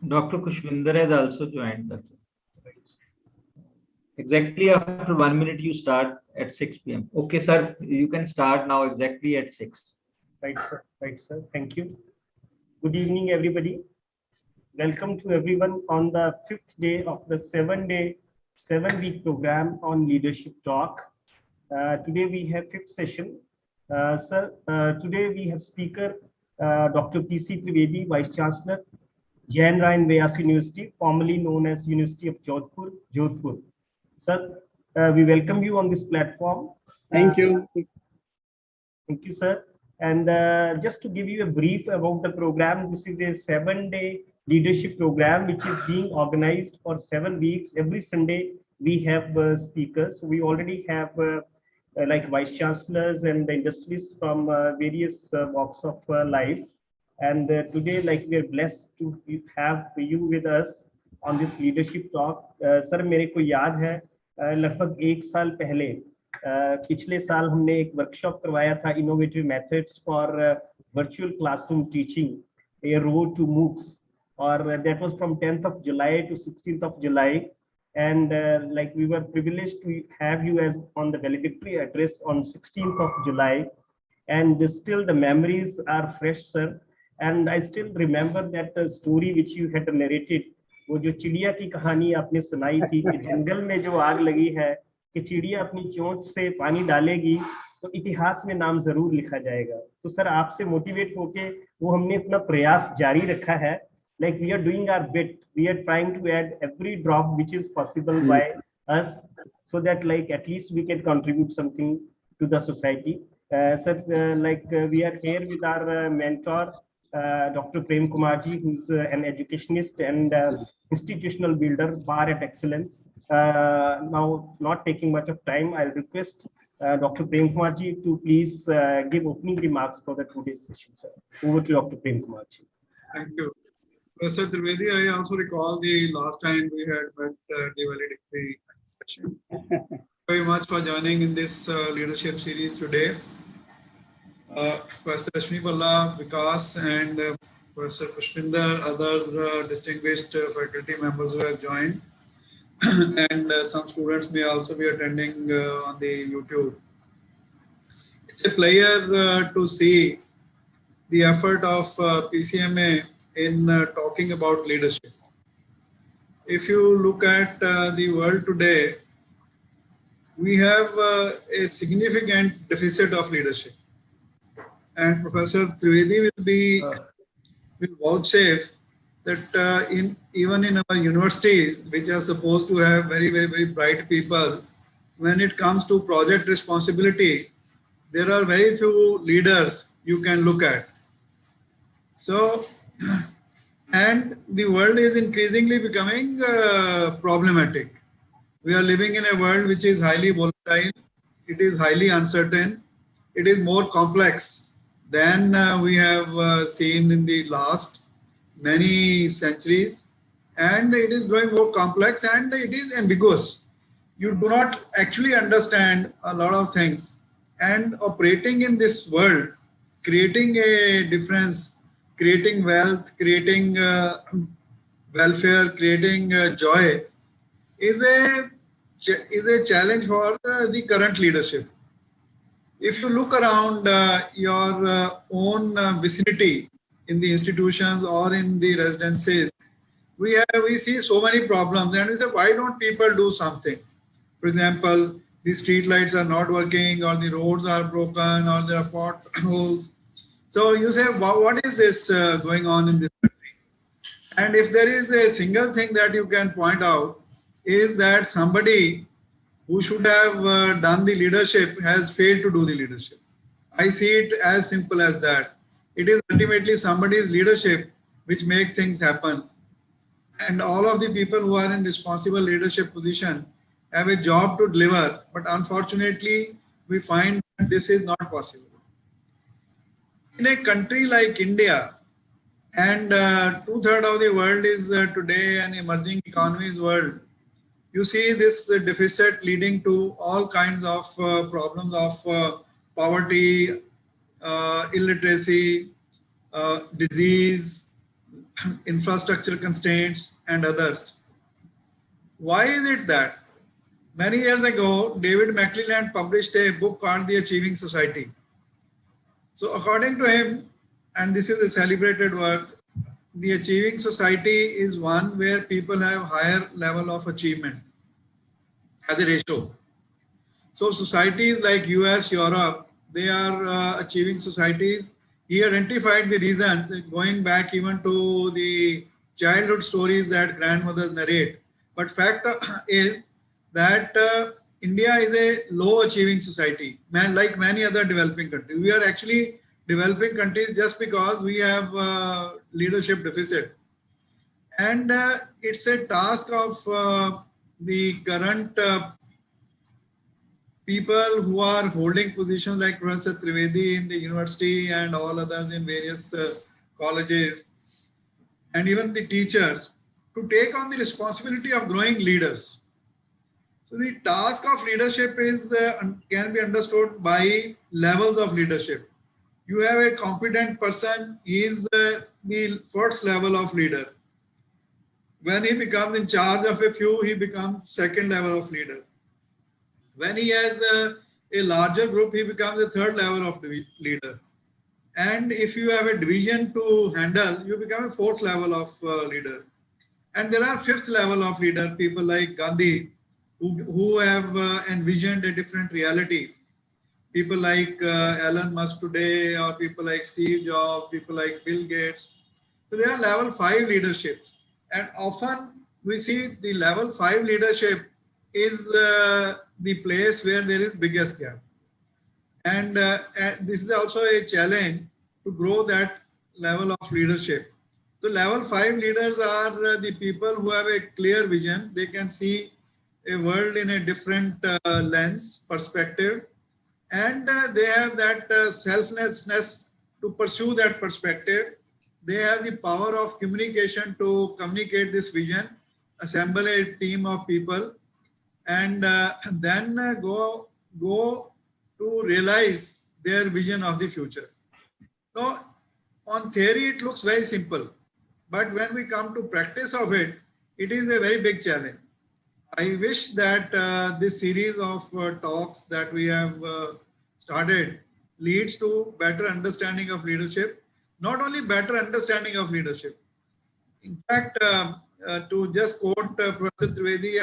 Dr. Kushwinder has also joined us. Exactly after 1 minute, you start at 6 p.m. Okay, sir, you can start now exactly at 6. Right, sir. Right, sir. Thank you. Good evening, everybody. Welcome to everyone on the 5th day of the 7-week program on Leadership Talk. Today we have 5th session. Sir, today we have speaker Dr. P.C. Trivedi, Vice Chancellor, Jain Ryan Vyas University, formerly known as University of Jodhpur. Sir, we welcome you on this platform. Thank you. Thank you, sir. And just to give you a brief about the program, this is a 7-day leadership program which is being organized for 7 weeks. Every Sunday we have speakers. We already have like vice chancellors and the industries from various walks of life. And today, like, we are blessed to have you with us on this leadership talk. Sir, मेरे को याद है लगभग 1 साल पहले पिछले साल हमने एक वर्कशॉप करवाया था innovative methods for virtual classroom teaching a road to MOOCs और that was from 10th of July to 16th of July and like we were privileged to have you as on the valedictory address on 16th of July and still the memories are fresh, sir, and I still remember that story which you had narrated. वो जो चिड़िया की कहानी आपने सुनाई थी कि जंगल में जो आग लगी है कि चिड़िया अपनी चोंच से पानी डालेगी तो इतिहास में नाम जरूर लिखा जाएगा. तो सर आपसे मोटिवेट होके वो हमने अपना प्रयास जारी रखा है. Like we are doing our bit, we are trying to add every drop which is possible by us so that like at least we can contribute something to the society. Sir, we are here with our mentor Dr. Prem Kumar ji, who is an educationist and institutional builder, bar at excellence. Now, not taking much of time, I'll request Dr. Prem Kumar ji to please give opening remarks for the today's session, sir. Over to Dr. Prem Kumar ji. Thank you. Professor Trivedi, I also recall the last time we had met the valedictory session. Thank you very much for joining in this leadership series today. Professor Rashmi Palla, Vikas, and Professor Kushwinder, other distinguished faculty members who have joined, and some students may also be attending on the YouTube. It's a pleasure to see the effort of PCMA in talking about leadership. If you look at the world today, we have a significant deficit of leadership. And Professor Trivedi will vouchsafe that even in our universities, which are supposed to have very bright people, when it comes to project responsibility, there are very few leaders you can look at. So, and the world is increasingly becoming problematic. We are living in a world which is highly volatile, it is highly uncertain, it is more complex than we have seen in the last many centuries, and it is growing more complex and it is ambiguous. You do not actually understand a lot of things, and operating in this world, creating a difference, creating wealth, creating welfare, creating joy is a challenge for the current leadership. If you look around your own vicinity in the institutions or in the residences, we see so many problems, and we say, why don't people do something? For example, the street lights are not working, or the roads are broken, or there are potholes. So you say, well, what is this going on in this country? And if there is a single thing that you can point out, is that somebody who should have done the leadership has failed to do the leadership. I see it as simple as that. It is ultimately somebody's leadership which makes things happen. And all of the people who are in responsible leadership position have a job to deliver. But unfortunately, we find that this is not possible. In a country like India, and 2/3 of the world is today an emerging economies world, you see this deficit leading to all kinds of problems of poverty, illiteracy, disease, infrastructure constraints, and others. Why is it that? Many years ago, David McClelland published a book called The Achieving Society. So according to him, and this is a celebrated work, the Achieving Society is one where people have higher level of achievement as a ratio. So societies like US, Europe, they are achieving societies. He identified the reasons, going back even to the childhood stories that grandmothers narrate. But fact is that India is a low achieving society, like many other developing countries. We are actually developing countries just because we have leadership deficit. And it's a task of the current people who are holding positions like Professor Trivedi in the university and all others in various colleges, and even the teachers, to take on the responsibility of growing leaders. So the task of leadership is can be understood by levels of leadership. You have a competent person, he is the first level of leader. When he becomes in charge of a few, he becomes second level of leader. When he has a larger group, he becomes the third level of leader. And if you have a division to handle, you become a fourth level of leader. And there are fifth level of leader, people like Gandhi, who have envisioned a different reality. People like Elon Musk today, or people like Steve Jobs, people like Bill Gates. So they are level 5 leaderships. And often we see the level 5 leadership is the place where there is biggest gap. And this is also a challenge to grow that level of leadership. So level 5 leaders are the people who have a clear vision. They can see a world in a different lens, perspective, and they have that selflessness to pursue that perspective. They have the power of communication to communicate this vision, assemble a team of people, and then go to realize their vision of the future. So on theory, it looks very simple, but when we come to practice of it, it is a very big challenge. I wish that this series of talks that we have started leads to better understanding of leadership, not only better understanding of leadership. In fact, to just quote Professor Trivedi,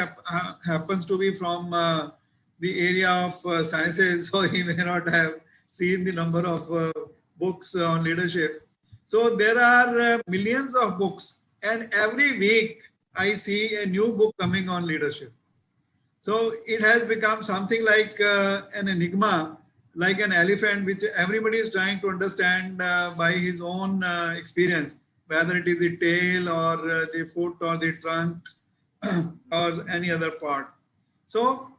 happens to be from the area of sciences, so he may not have seen the number of books on leadership. So there are millions of books, and every week I see a new book coming on leadership. So it has become something like an enigma, like an elephant, which everybody is trying to understand by his own experience, whether it is the tail or the foot or the trunk or any other part. So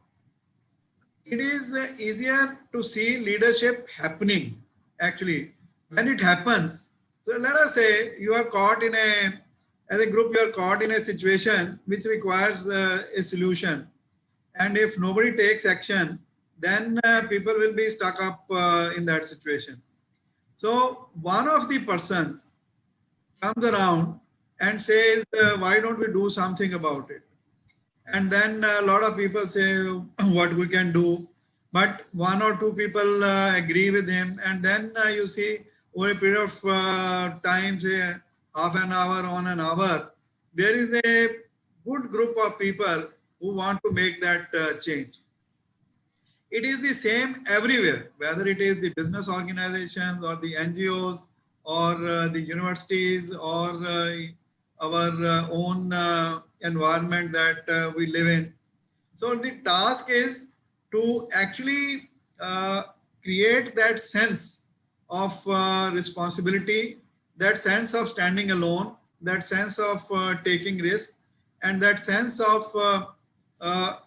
it is easier to see leadership happening actually when it happens. So let us say you are caught in as a group, you are caught in a situation which requires a solution. And if nobody takes action, then people will be stuck up in that situation. So one of the persons comes around and says, why don't we do something about it? And then a lot of people say what we can do, but one or two people agree with him. And then you see over a period of time, say half an hour on an hour, there is a good group of people who want to make that change. It is the same everywhere, whether it is the business organizations or the NGOs or the universities or our own environment that we live in. So the task is to actually create that sense of responsibility, that sense of standing alone, that sense of taking risk, and that sense of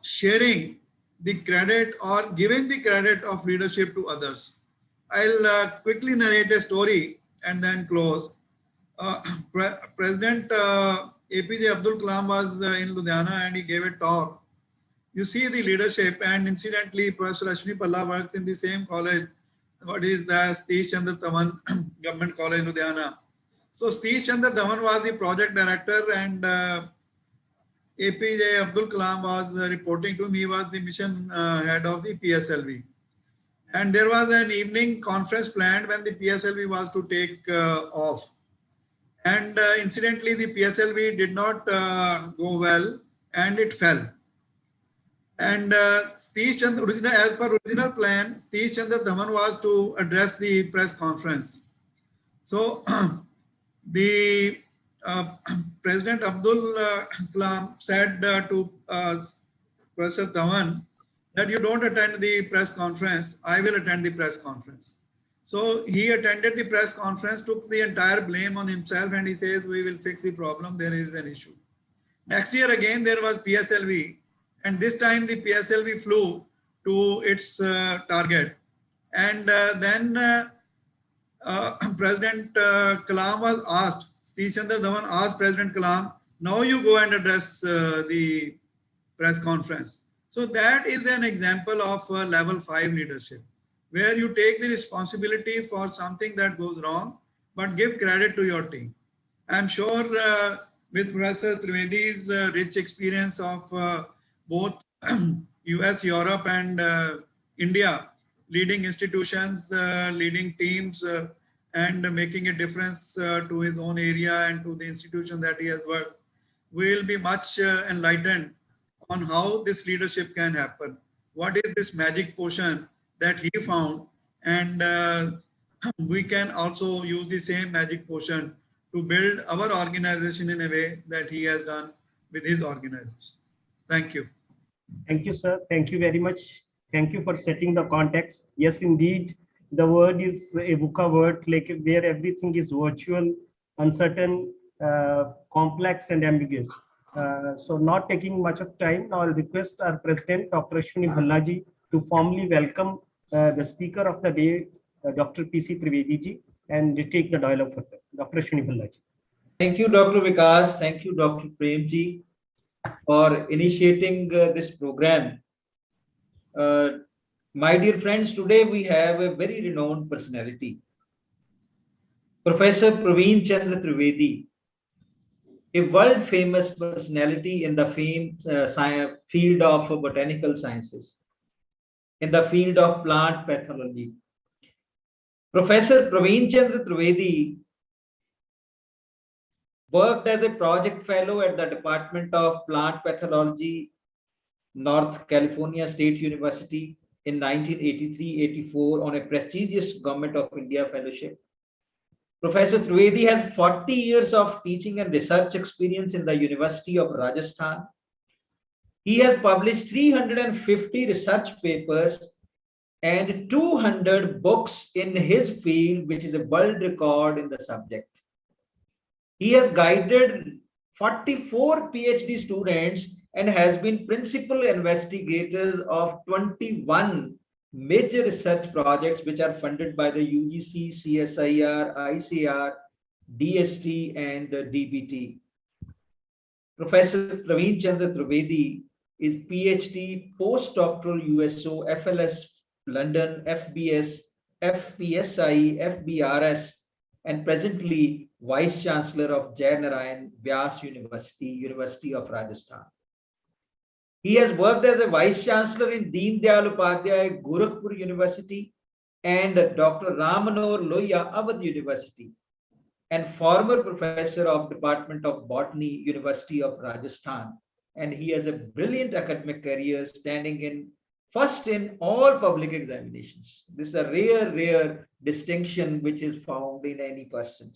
sharing the credit or giving the credit of leadership to others. I'll quickly narrate a story and then close. President APJ Abdul Kalam was in Ludhiana and he gave a talk. You see the leadership, and incidentally, Professor Ashwini Palla works in the same college, what is the Satish Chandra Taman Government College, Ludhiana. So Satish Chandra Dhawan was the project director, and APJ Abdul Kalam was reporting to him. He was the mission head of the PSLV. And there was an evening conference planned when the PSLV was to take off. And incidentally, the PSLV did not go well and it fell. And Satish Chandra, as per original plan, Satish Chandra Dhawan was to address the press conference. So the President Abdul Kalam said to Professor Dhawan that you don't attend the press conference, I will attend the press conference. So he attended the press conference, took the entire blame on himself, and he says, we will fix the problem, there is an issue. Next year again, there was PSLV, and this time the PSLV flew to its target. And then President Kalam was asked, Satish Chandra Dhawan asked President Kalam, now you go and address the press conference. So that is an example of level 5 leadership, where you take the responsibility for something that goes wrong, but give credit to your team. I'm sure with Professor Trivedi's rich experience of both US, Europe, and India, leading institutions, leading teams, and making a difference to his own area and to the institution that he has worked, will be much enlightened on how this leadership can happen. What is this magic potion that he found? And we can also use the same magic potion to build our organization in a way that he has done with his organization. Thank you. Thank you, sir. Thank you very much. Thank you for setting the context. Yes, indeed, the word is a VUCA word, like where everything is virtual, uncertain, complex, and ambiguous. So not taking much of time, now I'll request our President, Dr. Ashwini Bhallaji, to formally welcome the speaker of the day, Dr. P.C. Trivedi ji, and take the dialogue further. Dr. Ashwini Bhallaji. Thank you, Dr. Vikas. Thank you, Dr. Premji, for initiating this program. My dear friends, today we have a very renowned personality, Professor Praveen Chandra Trivedi, a world famous personality in the field of botanical sciences, in the field of plant pathology. Professor Praveen Chandra Trivedi worked as a project fellow at the Department of Plant Pathology, North California State University in 1983-84 on a prestigious Government of India fellowship. Professor Trivedi has 40 years of teaching and research experience in the University of Rajasthan. He has published 350 research papers and 200 books in his field, which is a world record in the subject. He has guided 44 PhD students and has been principal investigators of 21 major research projects which are funded by the UGC, CSIR, ICR, DST, and DBT. Professor Praveen Chandra Trivedi is PhD, postdoctoral USO, FLS London, FBS, FPSI, FBRS, and presently Vice Chancellor of Jai Narayan Vyas University, University of Rajasthan. He has worked as a Vice Chancellor in Deen Dayal Upadhyay Gorakhpur University and Dr. Ram Manohar Lohia Awadh University, and former Professor of Department of Botany, University of Rajasthan. And he has a brilliant academic career, standing in first in all public examinations. This is a rare distinction which is found in any person.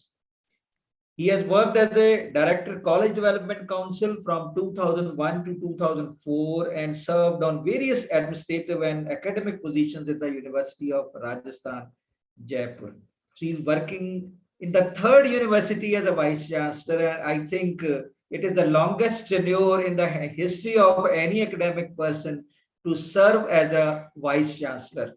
He has worked as a Director, College Development Council from 2001 to 2004 and served on various administrative and academic positions at the University of Rajasthan, Jaipur. So he's working in the third university as a Vice Chancellor, and I think it is the longest tenure in the history of any academic person to serve as a Vice Chancellor.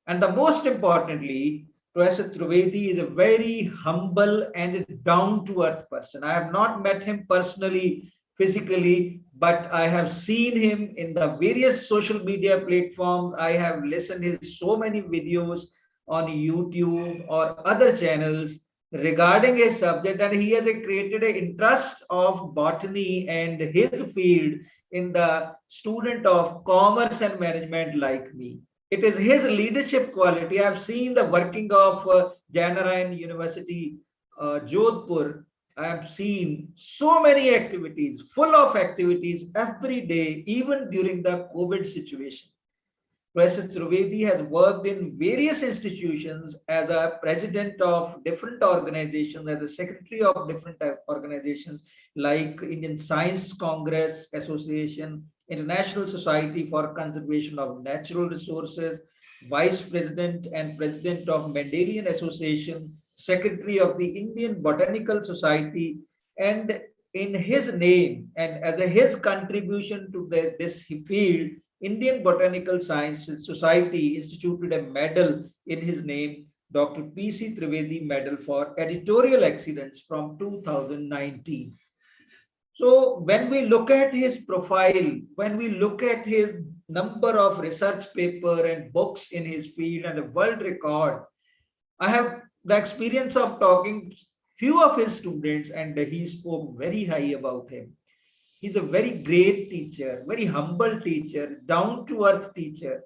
And the most importantly, Professor Trivedi is a very humble and down-to-earth person. I have not met him personally, physically, but I have seen him in the various social media platforms. I have listened to his so many videos on YouTube or other channels. regarding his subject, and he has created an interest of botany and his field in the student of commerce and management like me. It is his leadership quality. I've seen the working of Janarayan University, Jodhpur. I have seen so many activities, full of activities every day, even during the COVID situation. Professor Trivedi has worked in various institutions as a president of different organizations, as a secretary of different organizations like Indian Science Congress Association, International Society for Conservation of Natural Resources, vice president and president of Mendelian Association, secretary of the Indian Botanical Society, and in his name and as his contribution to this field, Indian Botanical Sciences Society instituted a medal in his name, Dr. P.C. Trivedi Medal for Editorial Excellence from 2019. So when we look at his profile, when we look at his number of research paper and books in his field and a world record, I have the experience of talking few of his students, and he spoke very high about him. He's a very great teacher, very humble teacher, down to earth teacher,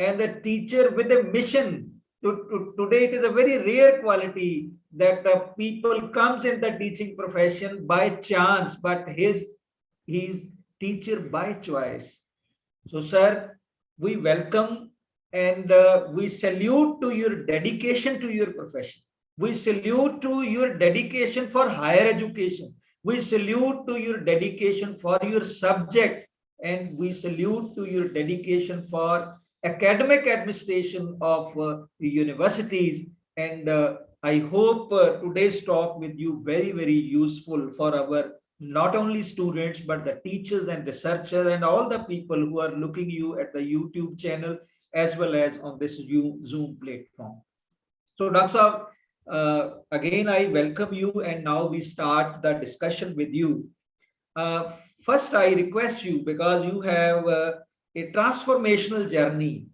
and a teacher with a mission. Today, it is a very rare quality that people comes in the teaching profession by chance, but he's teacher by choice. So, sir, we welcome and we salute to your dedication to your profession. We salute to your dedication for higher education. We salute to your dedication for your subject, and we salute to your dedication for academic administration of the universities. And I hope today's talk with you very, very useful for our not only students, but the teachers and researchers and all the people who are looking you at the YouTube channel as well as on this Zoom platform. So, Dr. Again, I welcome you, and now we start the discussion with you. First, I request you, because you have a transformational journey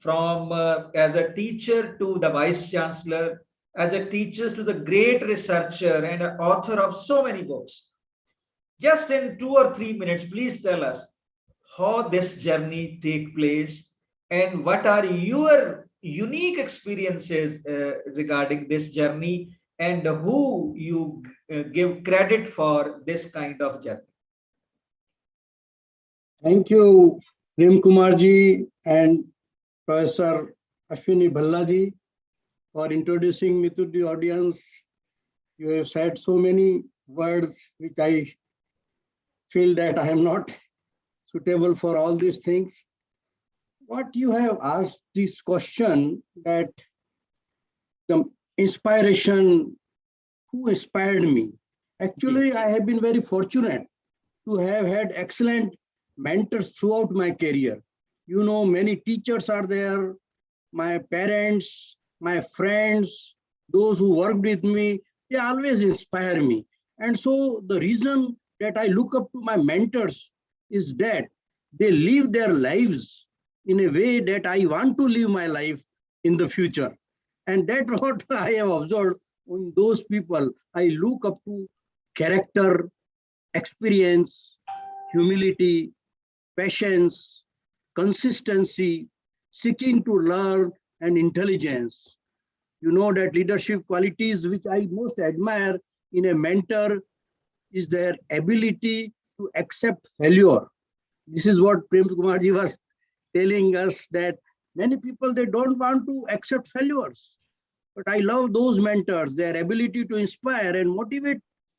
from as a teacher to the vice chancellor, as a teacher to the great researcher and an author of so many books. Just in 2 or 3 minutes, please tell us how this journey take place and what are your unique experiences regarding this journey, and who you give credit for this kind of journey. Thank you, Prem Kumar ji and Professor Ashwini Bhalla ji, for introducing me to the audience. You have said so many words which I feel that I am not suitable for all these things. What you have asked this question, that the inspiration, who inspired me? Actually, I have been very fortunate to have had excellent mentors throughout my career. You know, many teachers are there, my parents, my friends, those who worked with me, they always inspire me. And so the reason that I look up to my mentors is that they live their lives in a way that I want to live my life in the future. And that's what I have observed in those people. I look up to character, experience, humility, patience, consistency, seeking to learn, and intelligence. You know that leadership qualities which I most admire in a mentor is their ability to accept failure. This is what Prem Kumar ji was telling us, that many people, they don't want to accept failures. But I love those mentors, their ability to inspire and motivate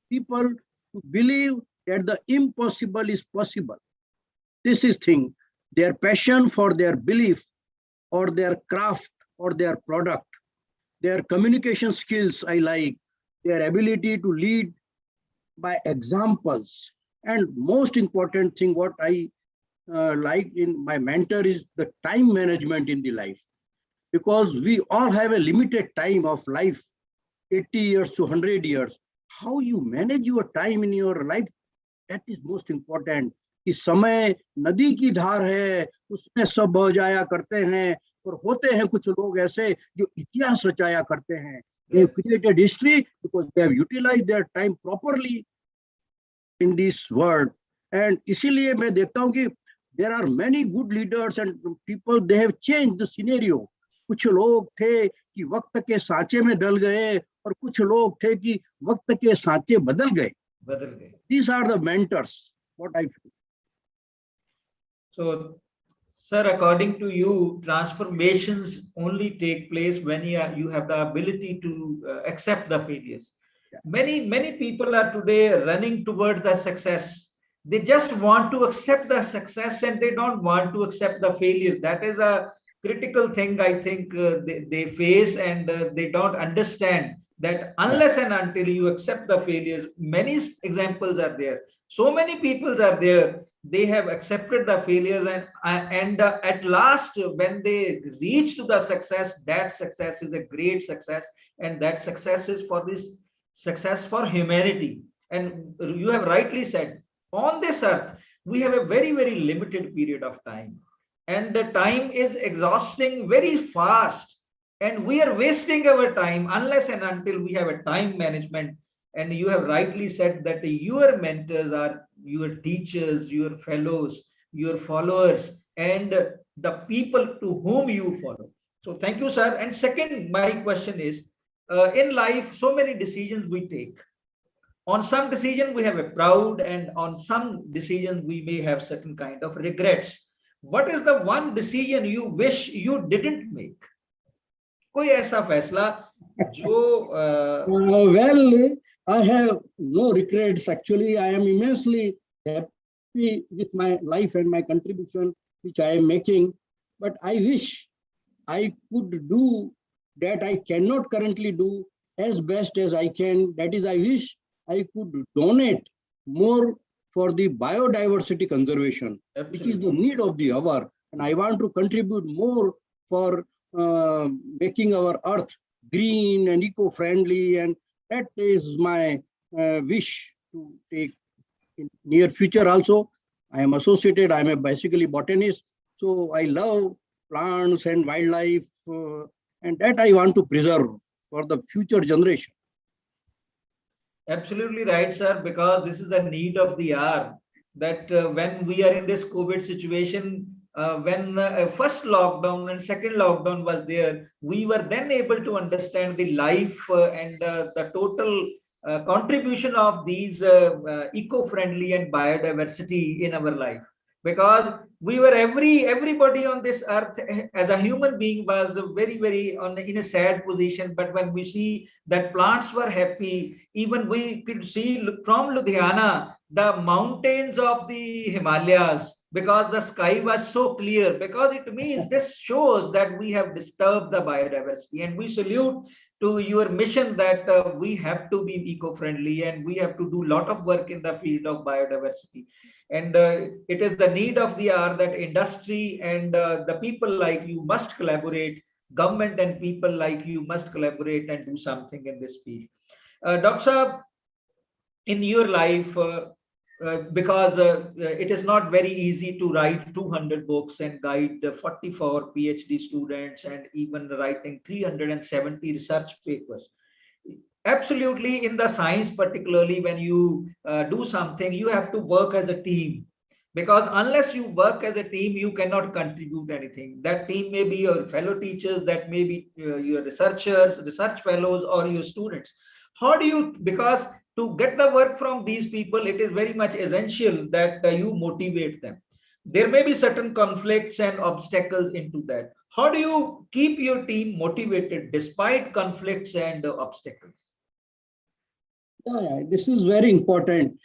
people to believe that the impossible is possible. This is thing, their passion for their belief or their craft or their product, their communication skills I like, their ability to lead by examples. And most important thing, what I like in my mentor is the time management in the life, because we all have a limited time of life, 80 years to 100 years. How you manage your time in your life, that is most important. कि समय नदी की धार है, उसमें सब बह जाया करते हैं, और होते हैं कुछ लोग ऐसे जो इतिहास रचाया करते हैं, They have created history because they have utilized their time properly in this world. And इसीलिए मैं देखता हूँ कि there are many good leaders and people, they have changed the scenario. कुछ लोग थे कि वक्त के सांचे में डल गए और कुछ लोग थे कि वक्त के सांचे बदल गए. These are the mentors, what I feel. So, sir, according to you, transformations only take place when you have the ability to accept the failures. Yeah. Many people are today running toward the success. They just want to accept the success and they don't want to accept the failures. That is a critical thing I think they face, and they don't understand that unless and until you accept the failures. Many examples are there. So many people are there. They have accepted the failures, and at last, when they reach to the success, that success is a great success, and that success is for this success for humanity. And you have rightly said, on this earth, we have a very, very limited period of time, and the time is exhausting very fast, and we are wasting our time unless and until we have a time management. And you have rightly said that your mentors are your teachers, your fellows, your followers, and the people to whom you follow. So thank you, sir. And second, my question is, in life, so many decisions we take. On some decision we have a proud, and on some decisions we may have certain kind of regrets. What is the one decision you wish you didn't make? कोई ऐसा फैसला जो Well, I have no regrets. Actually, I am immensely happy with my life and my contribution which I am making. But I wish I could do that I cannot currently do as best as I can. That is, I wish I could donate more for the biodiversity conservation, which is the need of the hour. And I want to contribute more for making our earth green and eco-friendly, and that is my wish to take in near future also. I am associated, I am basically botanist, so I love plants and wildlife, and that I want to preserve for the future generation. Absolutely right, sir, because this is a need of the hour, that when we are in this COVID situation, when first lockdown and second lockdown was there, we were then able to understand the life and the total contribution of these eco-friendly and biodiversity in our life. Because we were everybody on this earth as a human being was very in a sad position. But when we see that plants were happy, even we could see from Ludhiana the mountains of the Himalayas, because the sky was so clear, because it means this shows that we have disturbed the biodiversity. And we salute to your mission that we have to be eco-friendly and we have to do a lot of work in the field of biodiversity. And it is the need of the hour that industry and the people like you must collaborate. Government and people like you must collaborate and do something in this field. Dr. Saab, in your life, because it is not very easy to write 200 books and guide 44 PhD students and even writing 370 research papers. Absolutely, in the science, particularly when you do something, you have to work as a team, because unless you work as a team, you cannot contribute anything. That team may be your fellow teachers, that may be your researchers, research fellows, or your students. How do you, because to get the work from these people, it is very much essential that you motivate them. There may be certain conflicts and obstacles into that. How do you keep your team motivated despite conflicts and obstacles? Yeah, this is very important,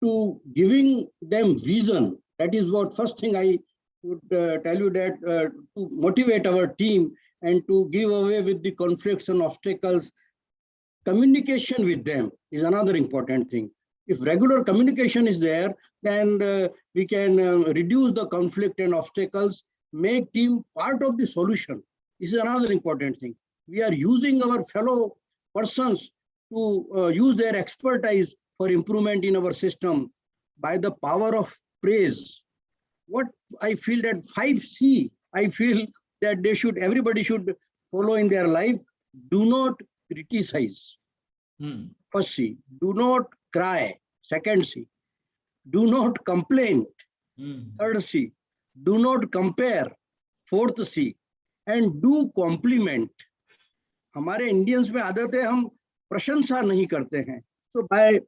to giving them vision. That is what first thing I would tell you, that to motivate our team and to give away with the conflicts and obstacles. Communication with them is another important thing. If regular communication is there, then we can reduce the conflict and obstacles, make team part of the solution. This is another important thing. We are using our fellow persons to use their expertise for improvement in our system by the power of praise. What I feel that 5C, I feel that everybody should follow in their life. Do not criticize. Hmm. First C. Do not cry. Second C. Do not complain. Hmm. Third C. Do not compare. Fourth C. And do compliment. हमारे Indians में आदत है हम प्रशंसा नहीं करते हैं. So by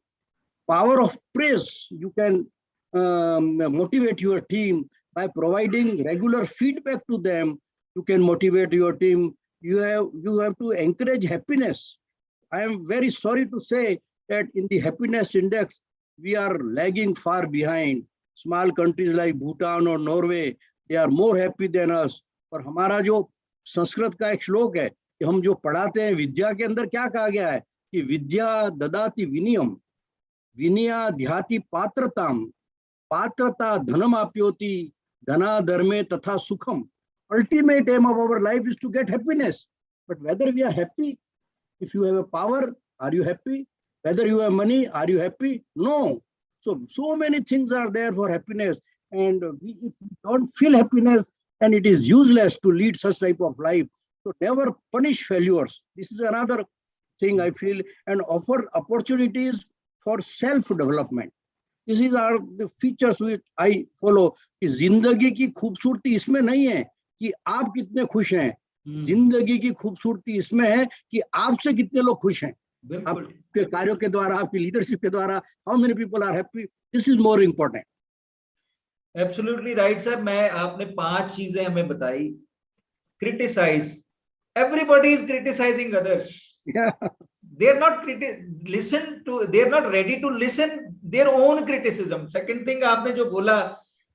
power of praise, you can motivate your team. By providing regular feedback to them, you can motivate your team. You have to encourage happiness. I am very sorry to say that in the happiness index, we are lagging far behind. Small countries like Bhutan or Norway, they are more happy than us. और हमारा जो संस्कृत का एक श्लोक है कि हम जो पढ़ाते हैं विद्या के अंदर क्या कहा गया है कि विद्या ददाति विनियम विनया ध्याति पात्रताम पात्रता धनम आप्योति धना धर्मे तथा सुखम. Ultimate aim of our life is to get happiness. But whether we are happy, if you have a power, are you happy? Whether you have money, are you happy? No. So many things are there for happiness. And if we don't feel happiness, then it is useless to lead such type of life. So never punish failures. This is another thing I feel, and offer opportunities for self-development. This is are the features which I follow. कि जिंदगी की खूबसूरती इसमें नहीं है कि आप कितने खुश हैं. जिंदगी की खूबसूरती इसमें है कि आपसे कितने लोग खुश हैं. आपके कार्यों के द्वारा, आपकी लीडरशिप के द्वारा, how many people are happy? This is more important. Absolutely right, sir. मैं आपने 5 चीजें हमें बताई. Criticize. Everybody is criticizing others. Yeah. They are not they are not ready to listen their own criticism. Second thing आपने जो बोला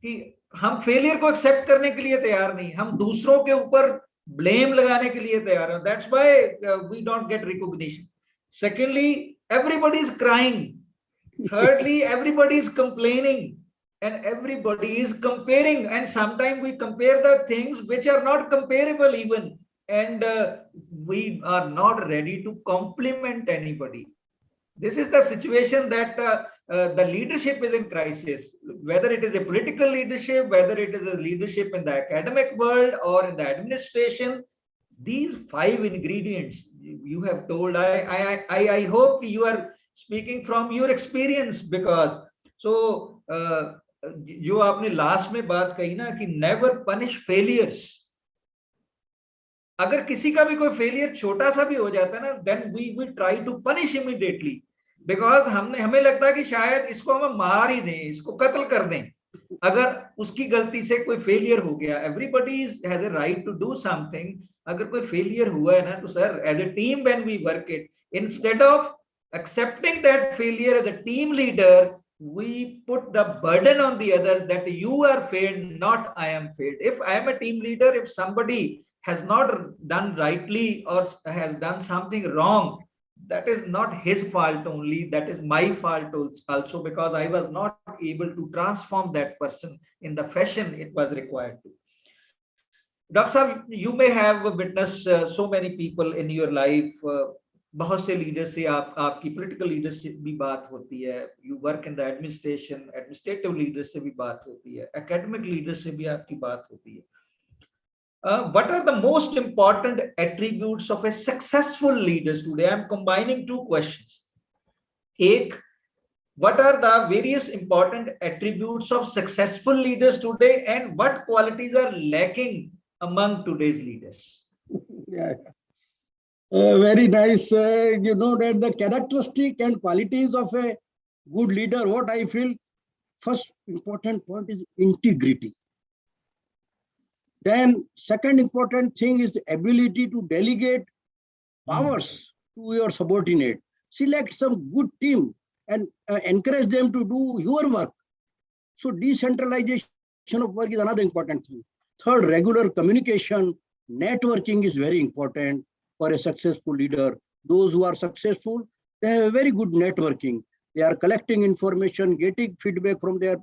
कि हम फेलियर को एक्सेप्ट करने के लिए तैयार नहीं, हम दूसरों के ऊपर ब्लेम लगाने के लिए तैयार हैं. That's why we don't get recognition. Secondly, everybody is crying. Thirdly, everybody is complaining and everybody is comparing, and sometimes we compare the things which are not comparable even, and we are not ready to compliment anybody. This is the situation that the leadership is in crisis, whether it is a political leadership, whether it is a leadership in the academic world or in the administration. These 5 ingredients you have told, I hope you are speaking from your experience, because so जो आपने last में बात कही ना कि never punish failures. अगर किसी का भी कोई फेलियर छोटा सा भी हो जाता है ना, then we try to punish immediately, because हमें लगता है कि शायद इसको हम मार ही दें, इसको कत्ल कर दें अगर उसकी गलती से कोई फेलियर हो गया. Everybody has a right to do something. अगर कोई फेलियर हुआ है ना, तो sir as a team when we work it, instead of accepting that failure as a team leader, we put the burden on the others that you are failed, not I am failed. If I am a team leader, if somebody has not done rightly or has done something wrong, that is not his fault only, that is my fault also, because I was not able to transform that person in the fashion it was required to. Dr. Saab, you may have witnessed so many people in your life. बहुत से leader से आपकी political leadership भी बात होती है, you work in the administration, administrative leader से भी बात होती है, एकेडमिक लीडर से भी आपकी बात होती है. What are the most important attributes of a successful leader today? I am combining 2 questions. एक, what are the various important attributes of successful leaders today, and what qualities are lacking among today's leaders? Yeah. Very nice. You know that the characteristic and qualities of a good leader, what I feel, first important point is integrity. Then second important thing is the ability to delegate powers to your subordinate. Select some good team and encourage them to do your work. So decentralization of work is another important thing. Third, regular communication, networking is very important for a successful leader. Those who are successful, they have a very good networking. They are collecting information, getting feedback from their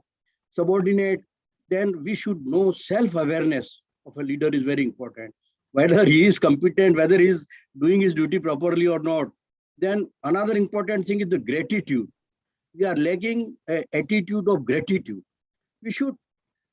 subordinate. Then we should know self-awareness of a leader is very important. Whether he is competent, whether he is doing his duty properly or not. Then another important thing is the gratitude. We are lacking an attitude of gratitude. We should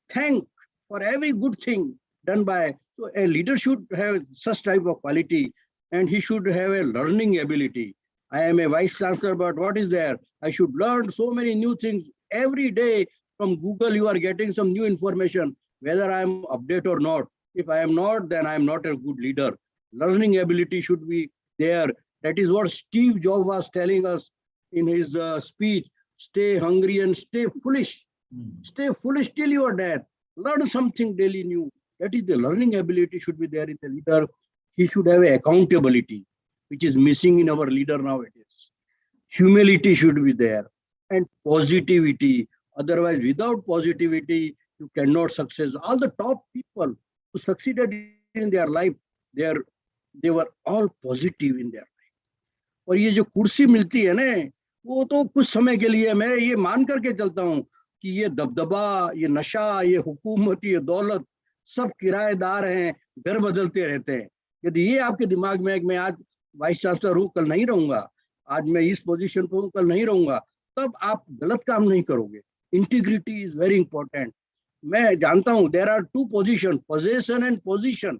thank for every good thing done by. So a leader should have such type of quality. and he should have a learning ability. I am a vice chancellor, but what is there? I should learn so many new things every day. From Google, you are getting some new information, whether I am update or not. If I am not, then I am not a good leader. Learning ability should be there. That is what Steve Jobs was telling us in his speech. Stay hungry and stay foolish. Stay foolish till your death. Learn something daily new. That is the learning ability should be there in the leader. He should have accountability, which is missing in our leader nowadays. Humility should be there, and positivity. Otherwise, without positivity, you cannot succeed. All the top people who succeeded in their life, they were all positive in their life. और ये जो कुर्सी मिलती है ना, वो तो कुछ समय के लिए, मैं ये मान करके चलता हूँ कि ये दबदबा, ये नशा, ये हुकूमत, ये दौलत सब किराएदार हैं, घर बदलते रहते हैं. यदि ये आपके दिमाग में है कि मैं आज वाइस चांसलर हूँ, कल नहीं रहूंगा, आज मैं इस पोजीशन पर हूँ, कल नहीं रहूंगा, तब आप गलत काम नहीं करोगे. Integrity is very important. मैं जानता हूँ there are two position, position and position,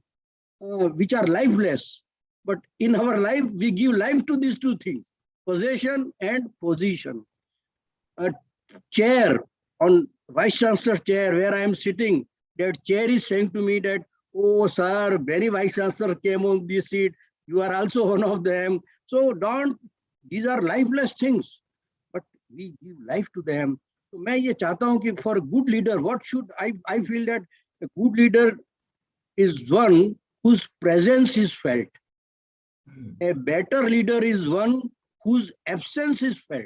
which are lifeless, but in our life we give life to these two things, possession and position. A chair, on vice chancellor chair where I am sitting, that chair is saying to me that, oh sir, many vice chancellor came on this seat, you are also one of them, so don't, these are lifeless things, but we give life to them. So मैं ये चाहता हूँ कि for a good leader, what should I feel that a good leader is one whose presence is felt. A better leader is one whose absence is felt.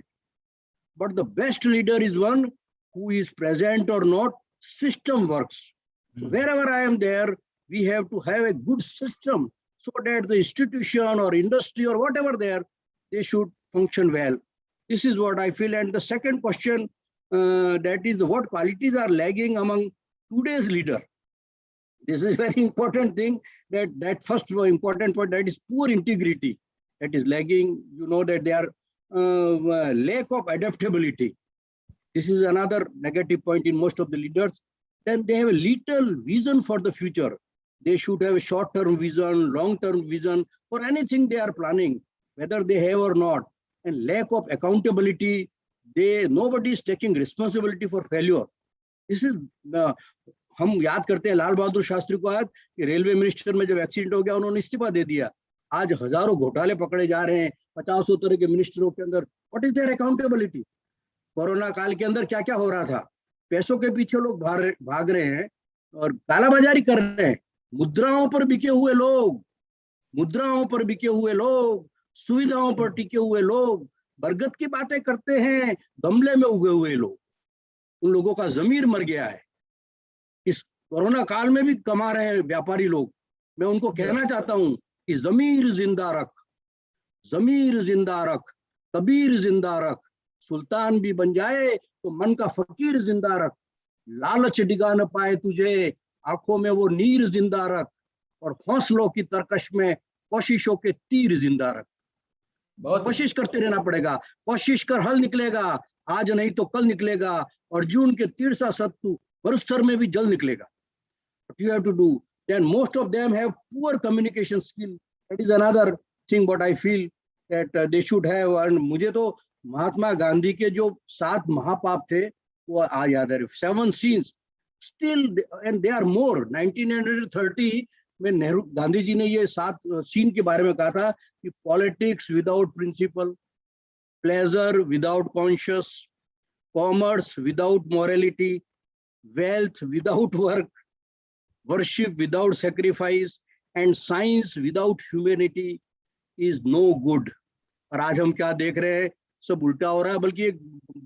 But the best leader is one who is present or not, system works. So wherever I am there, we have to have a good system so that the institution or industry or whatever there, they should function well. This is what I feel. And the second question, that is what qualities are lagging among today's leader. This is a very important thing, that first important point, that is poor integrity, that is lagging. You know that they are lack of adaptability. This is another negative point in most of the leaders. Then they have a little vision for the future. They should have a short-term vision, long-term vision for anything they are planning, whether they have or not. And lack of accountability, nobody is taking responsibility for failure. This is हम याद करते हैं लाल बहादुर शास्त्री को आज कि railway minister में जब accident हो गया उन्होंने इस्तीफा दे दिया. आज हजारों घोटाले पकड़े जा रहे हैं 50 तरह के मिनिस्टरों के अंदर. What is there accountability? Corona काल के अंदर क्या क्या हो रहा था? पैसों के पीछे लोग भाग रहे हैं और कालाबाजारी कर रहे हैं. मुद्राओं पर बिके हुए लोग, सुविधाओं पर टिके हुए लोग, बरगद की बातें करते हैं, गमले में उगे हुए लोग. उन लोगों का जमीर मर गया है. इस कोरोना काल में भी कमा रहे हैं व्यापारी लोग. मैं उनको कहना चाहता हूं कि जमीर जिंदा रख, कबीर जिंदा रख, सुल्तान भी बन जाए तो मन का फकीर जिंदा रख, लालच डिगा न पाए तुझे, आंखों में वो नीर जिंदा रख, और हौसलों की तरकश में कोशिशों के तीर जिंदा रख. कोशिश करते रहना पड़ेगा. कोशिश कर हल निकलेगा, आज नहीं तो कल निकलेगा. अर्जुन के तीर सा सत्तू मरुस्थल में भी जल निकलेगा. What you have to do. Then most of them have poor communication skill. That is another thing what I feel that they should have. And मुझे तो महात्मा गांधी के जो 7 महापाप थे वो आज याद है. 7 sins still, and they are more. 1930 में नेहरू गांधी जी ने ये 7 सीन के बारे में कहा था कि politics without principle, pleasure without conscious, commerce without morality, wealth without work, worship without sacrifice, and science without humanity is no good. और आज हम क्या देख रहे हैं? सब उल्टा हो रहा है, बल्कि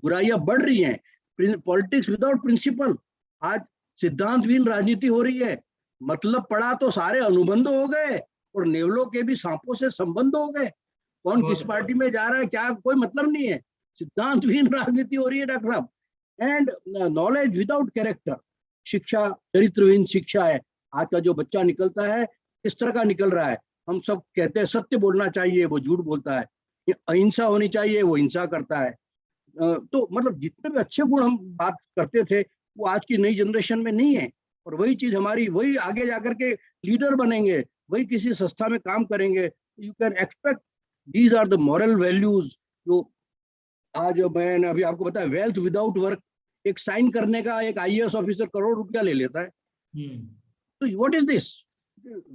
बुराइयां बढ़ रही हैं. पॉलिटिक्स विदाउट प्रिंसिपल, आज सिद्धांतहीन राजनीति हो रही है. मतलब पड़ा तो सारे अनुबंध हो गए और नेवलों के भी सांपों से संबंध हो गए. कौन किस पार्टी में जा रहा है क्या कोई मतलब नहीं है. सिद्धांतहीन राजनीति हो रही है डॉक्टर साहब. एंड नॉलेज विदाउट कैरेक्टर, शिक्षा चरित्रहीन शिक्षा है. आज का जो बच्चा निकलता है किस तरह का निकल रहा है. हम सब कहते हैं सत्य बोलना चाहिए, वो झूठ बोलता है. अहिंसा होनी चाहिए, वो हिंसा करता है. तो मतलब जितने भी अच्छे गुण हम बात करते थे वो आज की नई जनरेशन में नहीं है. और वही चीज हमारी, वही आगे जाकर के लीडर बनेंगे, वही किसी संस्था में काम करेंगे. You can expect these are the moral values जो आज मैंने अभी आपको बताया, वेल्थ विदाउट वर्क, एक साइन करने का एक IAS ऑफिसर करोड़ रुपया ले लेता है। तो what is this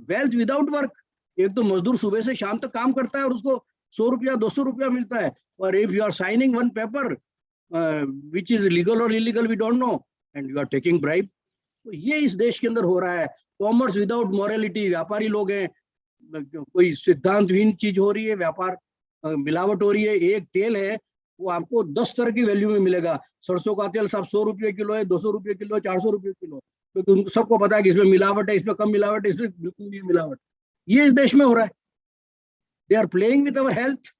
wealth without work? एक तो मजदूर सुबह से शाम तक काम करता है और उसको 100 रुपया 200 रुपया मिलता है, और if you are signing one paper which is legal और illegal we don't know, and you are taking bribe. तो ये इस देश के अंदर हो रहा है। कॉमर्स विदाउट मॉरलिटी, व्यापारी लोग हैं, कोई सिद्धांतहीन चीज हो रही है, व्यापार मिलावट हो रही है। एक तेल है वो आपको 10 तरह की वैल्यू में मिलेगा। सरसों का तेल सब 100 रुपये किलो है, 200 रुपये किलो, 400 रुपये किलो, क्योंकि उनको सबको पता है कि इसमें मिलावट है, इसमें कम मिलावट है, इसमें बिल्कुल नहीं मिलावट। ये इस देश में हो रहा है। They are playing with our health.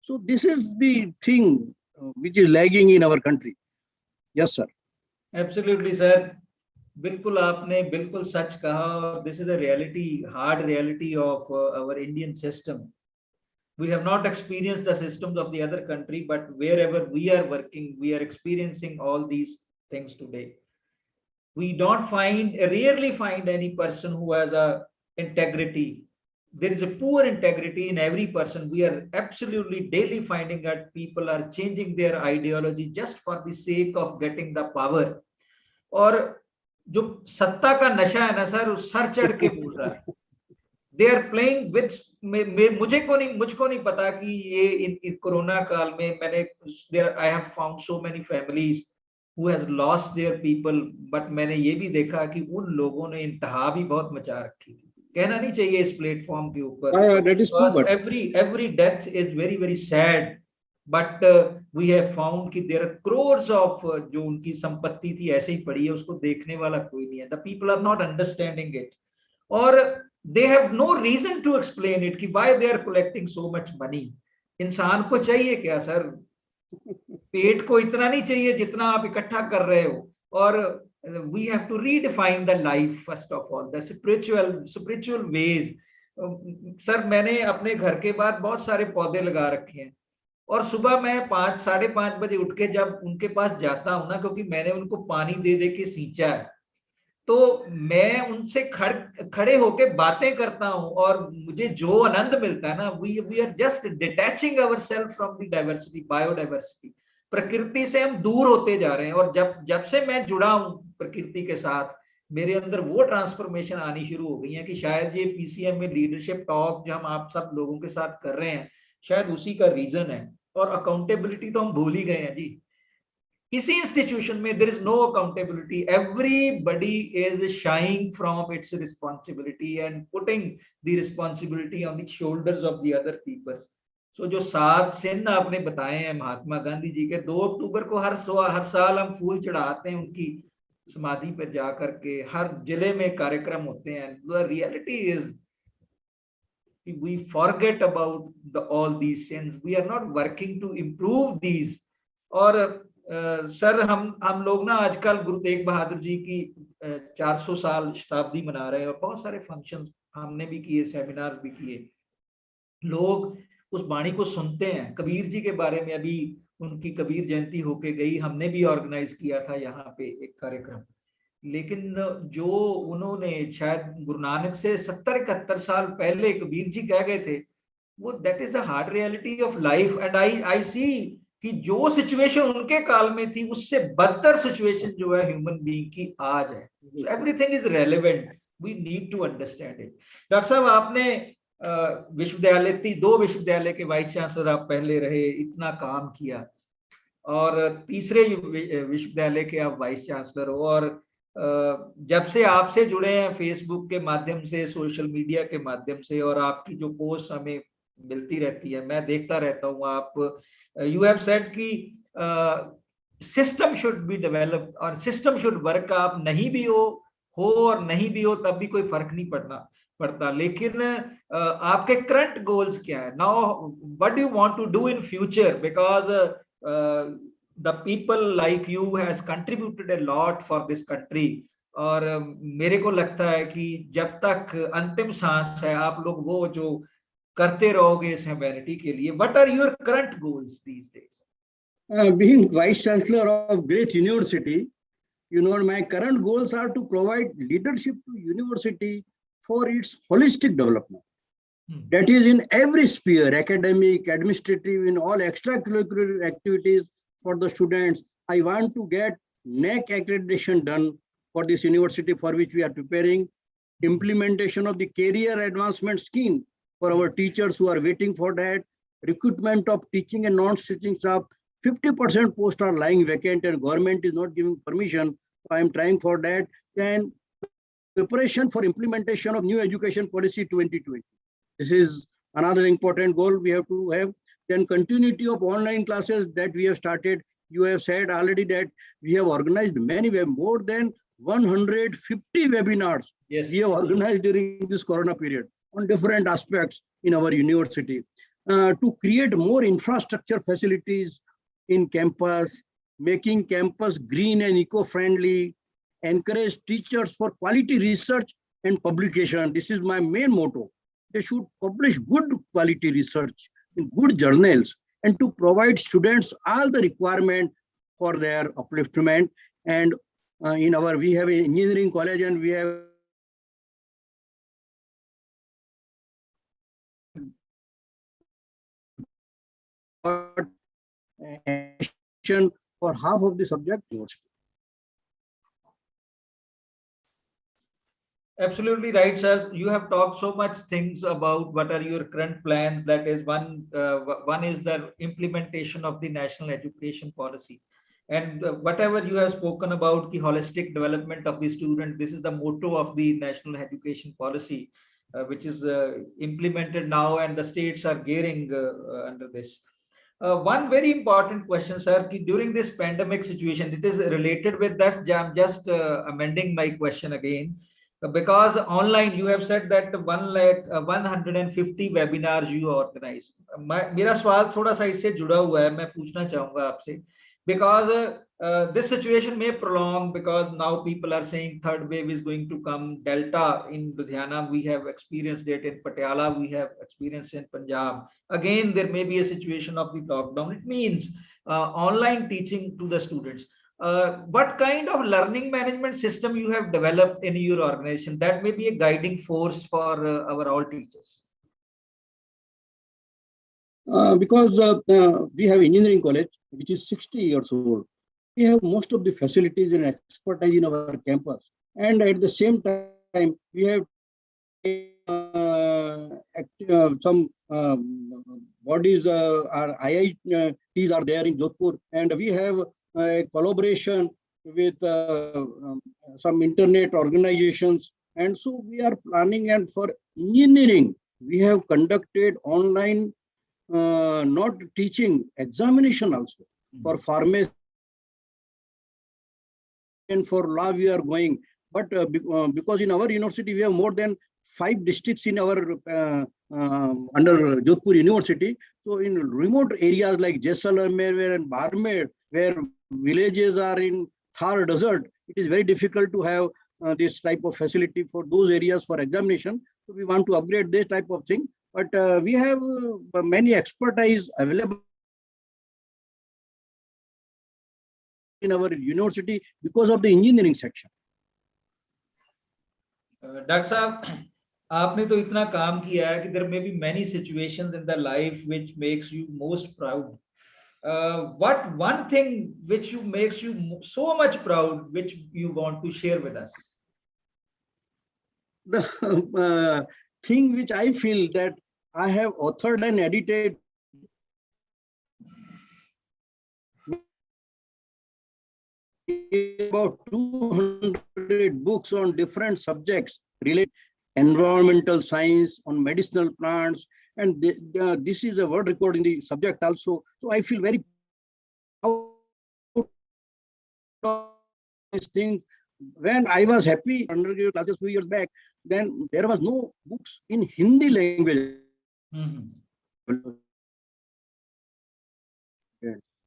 So this is the thing which is lagging in our country. Yes sir. Absolutely sir, बिल्कुल आपने बिल्कुल सच कहा। This is a reality, hard reality of our Indian system. We have not experienced the systems of the other country, but wherever we are working, we are experiencing all these things today. We rarely find any person who has a integrity. There is a poor integrity in every person. We are absolutely daily finding that people are changing their ideology just for the sake of getting the power. और जो सत्ता का नशा है ना sir, उस sir चढ़ के बोल रहा है। They are playing with मुझको नहीं पता कि ये इन कोरोना काल में I have found so many families who has lost their people, but मैंने ये भी देखा कि उन लोगों ने इंतहा भी बहुत मचा रखी थी। कहना नहीं चाहिए इस प्लेटफॉर्म के ऊपर। That is true, but every death is very very sad, but we have found कि there are crores of जो उनकी संपत्ति थी ऐसे ही पड़ी है, उसको देखने वाला कोई नहीं है। The people are not understanding it, और they have no reason to explain it कि why they are collecting so much money. इंसान को चाहिए क्या सर? पेट को इतना नहीं चाहिए जितना आप इकट्ठा कर रहे हो। और we have to redefine the life first of all, the spiritual ways. Sir मैंने अपने घर के बाहर बहुत सारे पौधे लगा रखे हैं, और सुबह मैं 5 साढ़े 5 बजे उठ के जब उनके पास जाता हूँ ना, क्योंकि मैंने उनको पानी दे दे के सींचा है, तो मैं उनसे खड़े होके बातें करता हूँ, और मुझे जो आनंद मिलता है ना, we are just detaching ourself from the diversity, biodiversity. प्रकृति से हम दूर होते जा रहे हैं, और जब से मैं जुड़ा हूँ प्रकृति के साथ, मेरे अंदर वो ट्रांसफॉर्मेशन आनी शुरू हो गई है कि शायद ये PCM में लीडरशिप टॉक जो हम आप सब लोगों के साथ कर रहे हैं, शायद उसी का रीजन है। और अकाउंटेबिलिटी तो हम भूल ही गए हैं जी। किसी इंस्टीट्यूशन में there is no accountability, everybody is shying from its responsibility and putting the responsibility on the shoulders of the other people. So जो 7 चिन्ह आपने बताए हैं महात्मा गांधी जी के, 2 अक्टूबर को हर साल हम फूल चढ़ाते हैं उनकी समाधि पर जाकर के, हर जिले में कार्यक्रम होते हैं। The reality is we forget about all these sins, we are not working to improve these. और सर हम लोग ना आजकल गुरु तेग बहादुर जी की 400 साल शताब्दी मना रहे हैं, और बहुत सारे फंक्शन हमने भी किए, सेमिनार भी किए। लोग उस वाणी को सुनते हैं। कबीर जी के बारे में अभी उनकी कबीर जयंती होके गई, हमने भी ऑर्गेनाइज किया था यहाँ पे एक कार्यक्रम। लेकिन जो उन्होंने शायद गुरु नानक से 70-71 साल पहले कबीर जी कह गए थे, वो that is a hard reality of life. And I see कि जो सिचुएशन उनके काल में थी, उससे बदतर सिचुएशन जो है ह्यूमन बीइंग की आज है। Everything is relevant, we need to understand it. Doctor साहब, आपने विश्वविद्यालय 2 विश्वविद्यालय के वाइस चांसलर आप पहले रहे, इतना काम किया, और तीसरे विश्वविद्यालय के आप वाइस चांसलर हो, और जब से आपसे जुड़े हैं फेसबुक के माध्यम से, सोशल मीडिया के माध्यम से, और आपकी जो पोस्ट हमें मिलती रहती है, मैं देखता रहता हूँ। आप यू हैव सेड कि सिस्टम शुड बी डेवलप्ड और सिस्टम शुड वर्क। आप नहीं भी हो और नहीं भी हो तब भी कोई फर्क नहीं पड़ता। लेकिन आपके करंट गोल्स क्या है now? What do you want to do in future? Because the people like you has contributed a lot for this country, और मेरे को लगता है कि जब तक अंतिम सांस है आप लोग वो जो करते रहोगे इस ह्यूमैनिटी के लिए। What are your current goals these days? Being vice chancellor of great university, you know, my current goals are to provide leadership to university for its holistic development. That is in every sphere, academic, administrative, in all extracurricular activities for the students. I want to get NAC accreditation done for this university for which we are preparing. Implementation of the career advancement scheme for our teachers who are waiting for that. Recruitment of teaching and non-teaching staff. 50% posts are lying vacant and government is not giving permission. I am trying for that. And preparation for implementation of new education policy 2020. This is another important goal we have to have. Then continuity of online classes that we have started. You have said already that we have organized many, more than 150 webinars. Yes. We have organized during this corona period on different aspects in our university to create more infrastructure facilities in campus, making campus green and eco-friendly, encourage teachers for quality research and publication. This is my main motto. They should publish good quality research in good journals and to provide students all the requirement for their upliftment. And we have an engineering college and we have for half of the subject. Absolutely right, sir. You have talked so much things about what are your current plans. That is one is the implementation of the national education policy. And whatever you have spoken about the holistic development of the student, this is the motto of the national education policy, which is implemented now and the states are gearing under this. One very important question, sir, during this pandemic situation, it is related with that. I'm just amending my question again. Because online you have said that 150 webinars you organize. मेरा सवाल थोड़ा सा इससे जुड़ा हुआ है, मैं पूछना चाहूंगा आपसे, because this situation may prolong because now people are saying third wave is going to come. Delta in Ludhiana we have experienced it, in Patiala we have experienced in Punjab. Again there may be a situation of the lockdown. It means online teaching to the students. What kind of learning management system you have developed in your organization that may be a guiding force for our all teachers? Because we have engineering college, which is 60 years old. We have most of the facilities and expertise in our campus. And at the same time, we have some bodies, our IITs are there in Jodhpur, and we have a collaboration with some internet organizations. And so we are planning, and for engineering, we have conducted online, not teaching, examination also. For pharmacy and for law we are going. But because in our university, we have more than 5 districts in our under Jodhpur University. So in remote areas like Jaisalmer and Barmer, where villages are in Thar desert, it is very difficult to have this type of facility for those areas for examination. So we want to upgrade this type of thing. But we have many expertise available in our university because of the engineering section. Dr. Saab, आपने तो इतना काम किया है कि there may be many situations in the life which makes you most proud. What one thing which makes you so much proud, which you want to share with us? The thing which I feel that I have authored and edited about 200 books on different subjects related environmental science, on medicinal plants, and this is a world record in the subject also. So I feel very proud of these things. When I was happy undergraduate classes 2 years back, then there was no books in Hindi language. In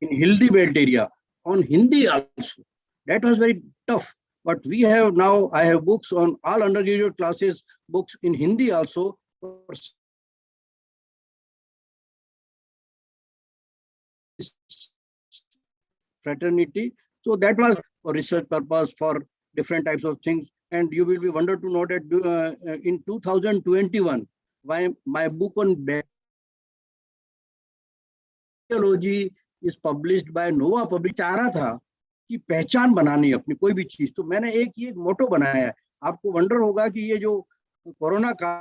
Hildi belt area, on Hindi also. That was very tough. But we have now, I have books on all undergraduate classes, books in Hindi also. For fraternity. So that was for research purpose, for different types of things. And you will be wondered to know that in 2021, my book on bacteriology is published by Nova Public, चाह रहा था कि पहचान बनानी अपनी कोई भी चीज, तो मैंने एक ये मोटो बनाया है। आपको वंडर होगा कि ये जो कोरोना का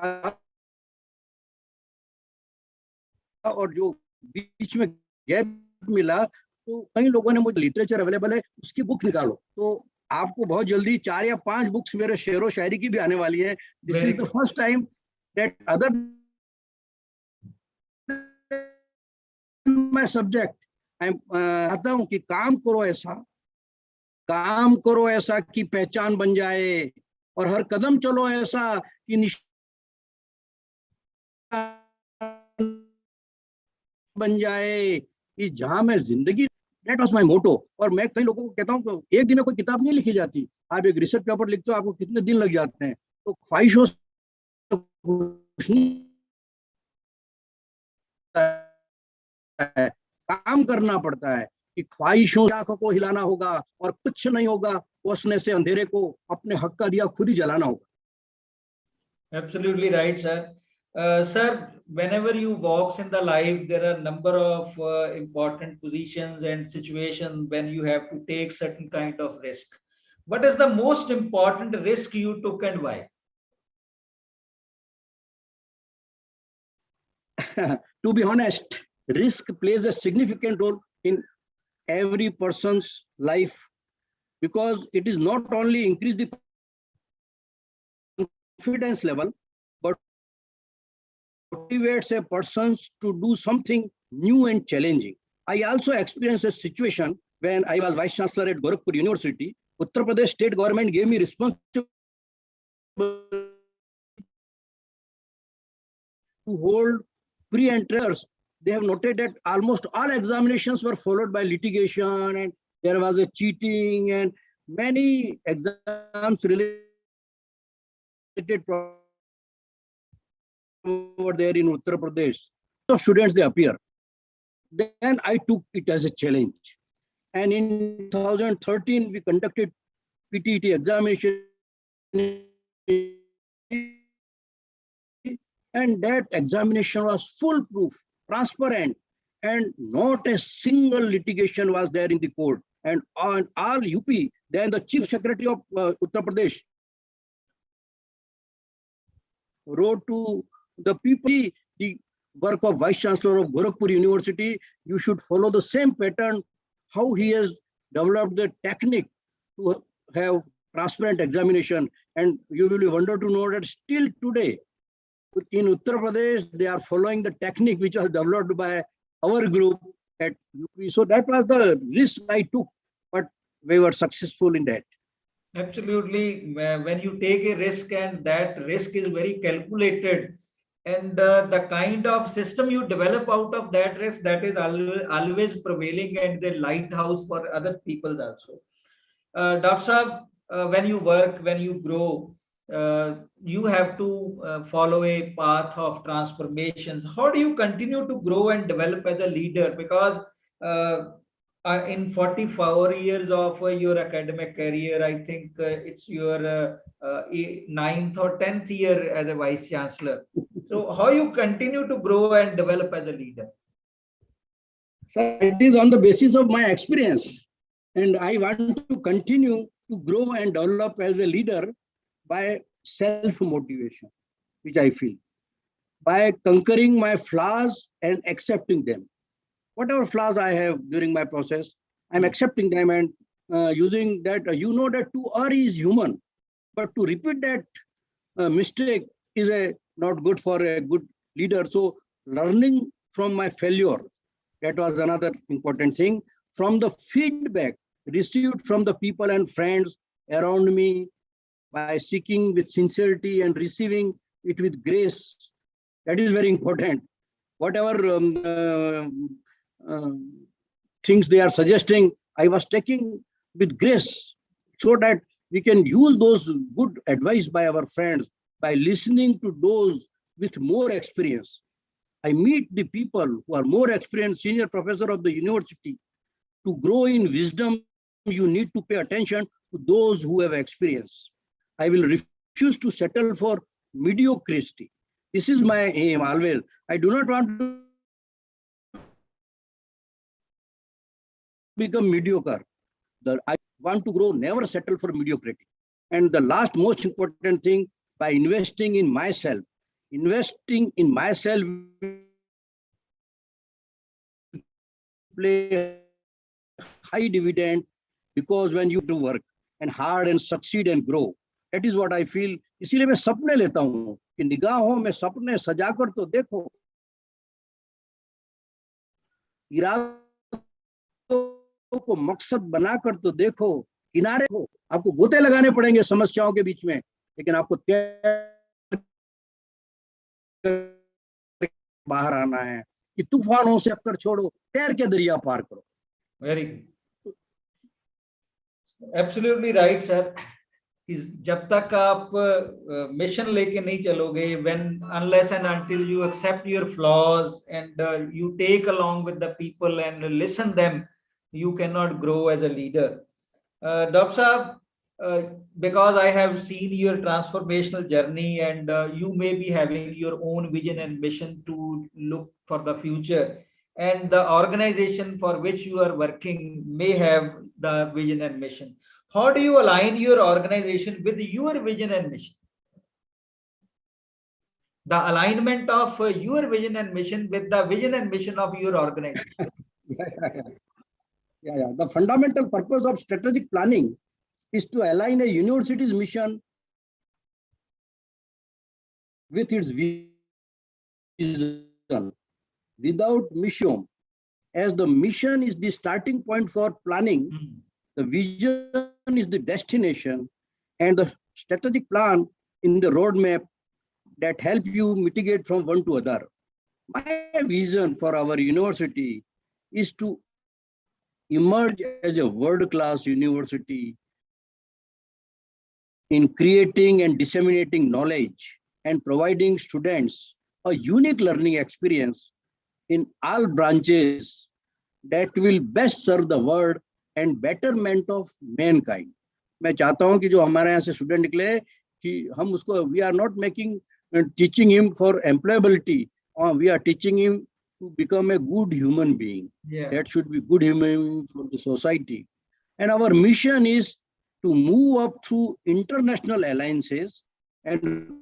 और जो बीच में गैप मिला, तो कई लोगों ने मुझे लिटरेचर अवेलेबल है उसकी बुक निकालो, तो आपको बहुत जल्दी 4 या 5 बुक्स मेरे शेरो शायरी की भी आने वाली है। This is the first time that other my subject I आता हूँ कि काम करो ऐसा कि पहचान बन जाए, और हर कदम चलो ऐसा कि निशान बन जाए कि जहां में जिंदगी, दैट वाज माय मोटो। और मैं कई लोगों को कहता हूँ कि एक दिन में कोई किताब नहीं लिखी जाती, आप एक रिसर्च पेपर लिखते हो आपको कितने दिन लग जाते हैं, तो ख्वाहिशों से कुछ नहीं है, काम करना पड़ता है कि ख्वाहिशों आंखों को हिलाना होगा और कुछ नहीं होगा, ओसने से अंधेरे को अपने हक का दिया खुद ही जलाना होगा। Absolutely right, sir. Sir, whenever you walks in the life, there are number of important positions and situations when you have to take certain kind of risk. What is the most important risk you took and why? To be honest, risk plays a significant role in every person's life, because it is not only increase the confidence level, but motivates a person to do something new and challenging. I also experienced a situation when I was Vice Chancellor at Gorakhpur University. Uttar Pradesh state government gave me responsibility to hold pre-entrers. They have noted that almost all examinations were followed by litigation, and there was a cheating, and many exams related over there in Uttar Pradesh. So students, they appear. Then I took it as a challenge. And in 2013, we conducted PTET examination. And that examination was foolproof, transparent, and not a single litigation was there in the court. And on all UP, then the Chief Secretary of Uttar Pradesh wrote to the people, the work of Vice Chancellor of Gorakhpur University, you should follow the same pattern, how he has developed the technique to have transparent examination. And you will be wondered to know that still today, in Uttar Pradesh, they are following the technique which was developed by our group at UP. So that was the risk I took, but we were successful in that. Absolutely. When you take a risk and that risk is very calculated, and the kind of system you develop out of that risk, that is always prevailing and the lighthouse for other people also. Dr. Saab, when you work, when you grow, you have to follow a path of transformations. How do you continue to grow and develop as a leader? Because in 44 years of your academic career, I think it's your 9th or 10th year as a Vice Chancellor. So how you continue to grow and develop as a leader? So it is on the basis of my experience. And I want to continue to grow and develop as a leader by self-motivation, which I feel, by conquering my flaws and accepting them. Whatever flaws I have during my process, I'm accepting them and using that. You know that to err is human, but to repeat that mistake is not good for a good leader. So learning from my failure, that was another important thing. From the feedback received from the people and friends around me, by seeking with sincerity and receiving it with grace, that is very important. Whatever things they are suggesting, I was taking with grace, so that we can use those good advice by our friends, by listening to those with more experience. I meet the people who are more experienced, senior professor of the university. To grow in wisdom, you need to pay attention to those who have experience. I will refuse to settle for mediocrity. This is my aim always. I do not want to become mediocre. I want to grow, never settle for mediocrity. And the last most important thing, by investing in myself play high dividend, because when you do work and hard and succeed and grow, that is what I feel. इसीलिए मैं सपने लेता हूँ कि निगाहों में सपने सजाकर तो देखो, इरादों को मकसद बनाकर तो देखो, किनारे को आपको गोते लगाने पड़ेंगे समस्याओं के बीच में, लेकिन आपको बाहर आना है कि तूफानों से अक्कर छोड़ो, तैर के दरिया पार करो. Very good. Absolutely right, sir. जब तक आप मिशन लेके नहीं चलोगे, when unless and until you accept your flaws and you take along with the people and listen them, you cannot grow as a leader. Dr. Saab, because I have seen your transformational journey and you may be having your own vision and mission to look for the future, and the organization for which you are working may have the vision and mission. How do you align your organization with your vision and mission? The alignment of your vision and mission with the vision and mission of your organization. Yeah. The fundamental purpose of strategic planning is to align a university's mission with its vision. Without mission, as the mission is the starting point for planning, the vision is the destination, and the strategic plan in the roadmap that help you mitigate from one to other. My vision for our university is to emerge as a world-class university in creating and disseminating knowledge and providing students a unique learning experience in all branches that will best serve the world and betterment of mankind. मैं चाहता हूं कि जो हमारे यहाँ से student निकले कि हम उसको, we are not making teaching him for employability, or we are teaching him to become a good human being. Yeah. That should be good human for the society. And our mission is to move up through international alliances and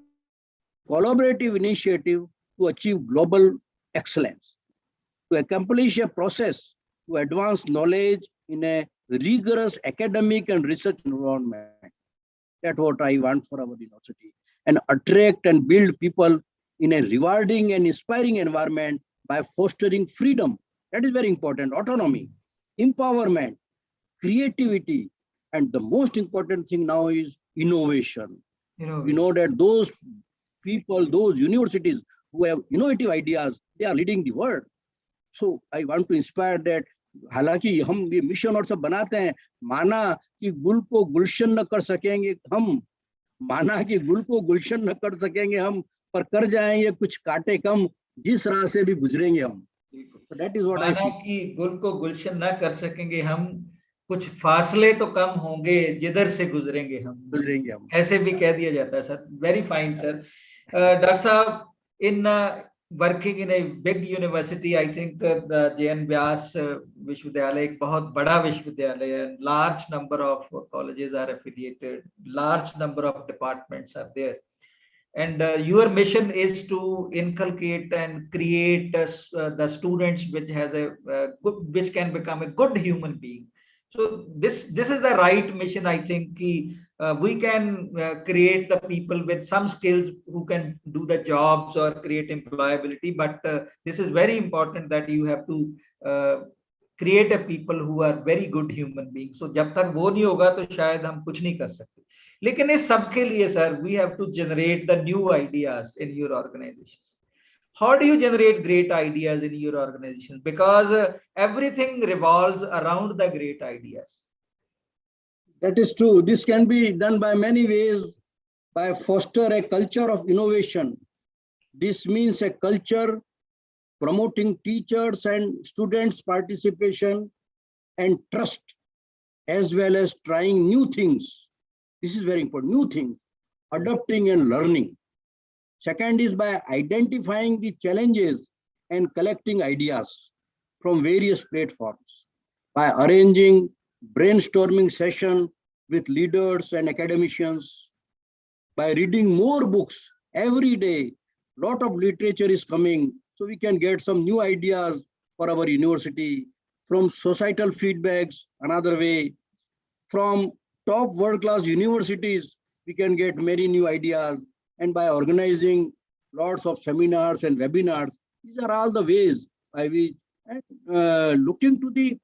collaborative initiative to achieve global excellence, to accomplish a process to advance knowledge in a rigorous academic and research environment. That's what I want for our university, and attract and build people in a rewarding and inspiring environment by fostering freedom. That is very important. Autonomy, empowerment, creativity, and the most important thing now is innovation. We know that those people, those universities who have innovative ideas, they are leading the world. So I want to inspire that. हालांकि हम ये mission और सब बनाते हैं, माना कि गुल को गुलशन न कर सकेंगे हम, माना कि गुल को गुलशन न कर सकेंगे हम, पर कर जाएंगे कुछ कांटे कम, जिस राह से भी गुजरेंगे हम. So that is what I feel. माना कि गुल को गुलशन न कर सकेंगे हम, कुछ फासले तो कम होंगे जिधर से गुजरेंगे हम, ऐसे भी कह दिया जाता है sir. Very fine sir. Doctor साहब, इन working in a big university, I think the JN Vyas Vishwavidyalaya एक बहुत बड़ा विश्वविद्यालय है. Large number of colleges are affiliated, large number of departments are there, and your mission is to inculcate and create the students which has a good, which can become a good human being. So this is the right mission. I think we can create the people with some skills who can do the jobs or create employability, but this is very important that you have to create a people who are very good human beings. So जब तक वो नहीं होगा तो शायद हम कुछ नहीं कर सकते. लेकिन इस सब के लिए sir, we have to generate the new ideas in your organizations. How do you generate great ideas in your organization? Because everything revolves around the great ideas. That is true. This can be done by many ways, by foster a culture of innovation. This means a culture promoting teachers and students' participation and trust, as well as trying new things. This is very important. New things, adopting and learning. Second is by identifying the challenges and collecting ideas from various platforms, by arranging brainstorming session with leaders and academicians, by reading more books every day. Lot of literature is coming, so we can get some new ideas for our university, from societal feedbacks, another way, from top world-class universities, we can get many new ideas, and by organizing lots of seminars and webinars. These are all the ways by which, and looking to the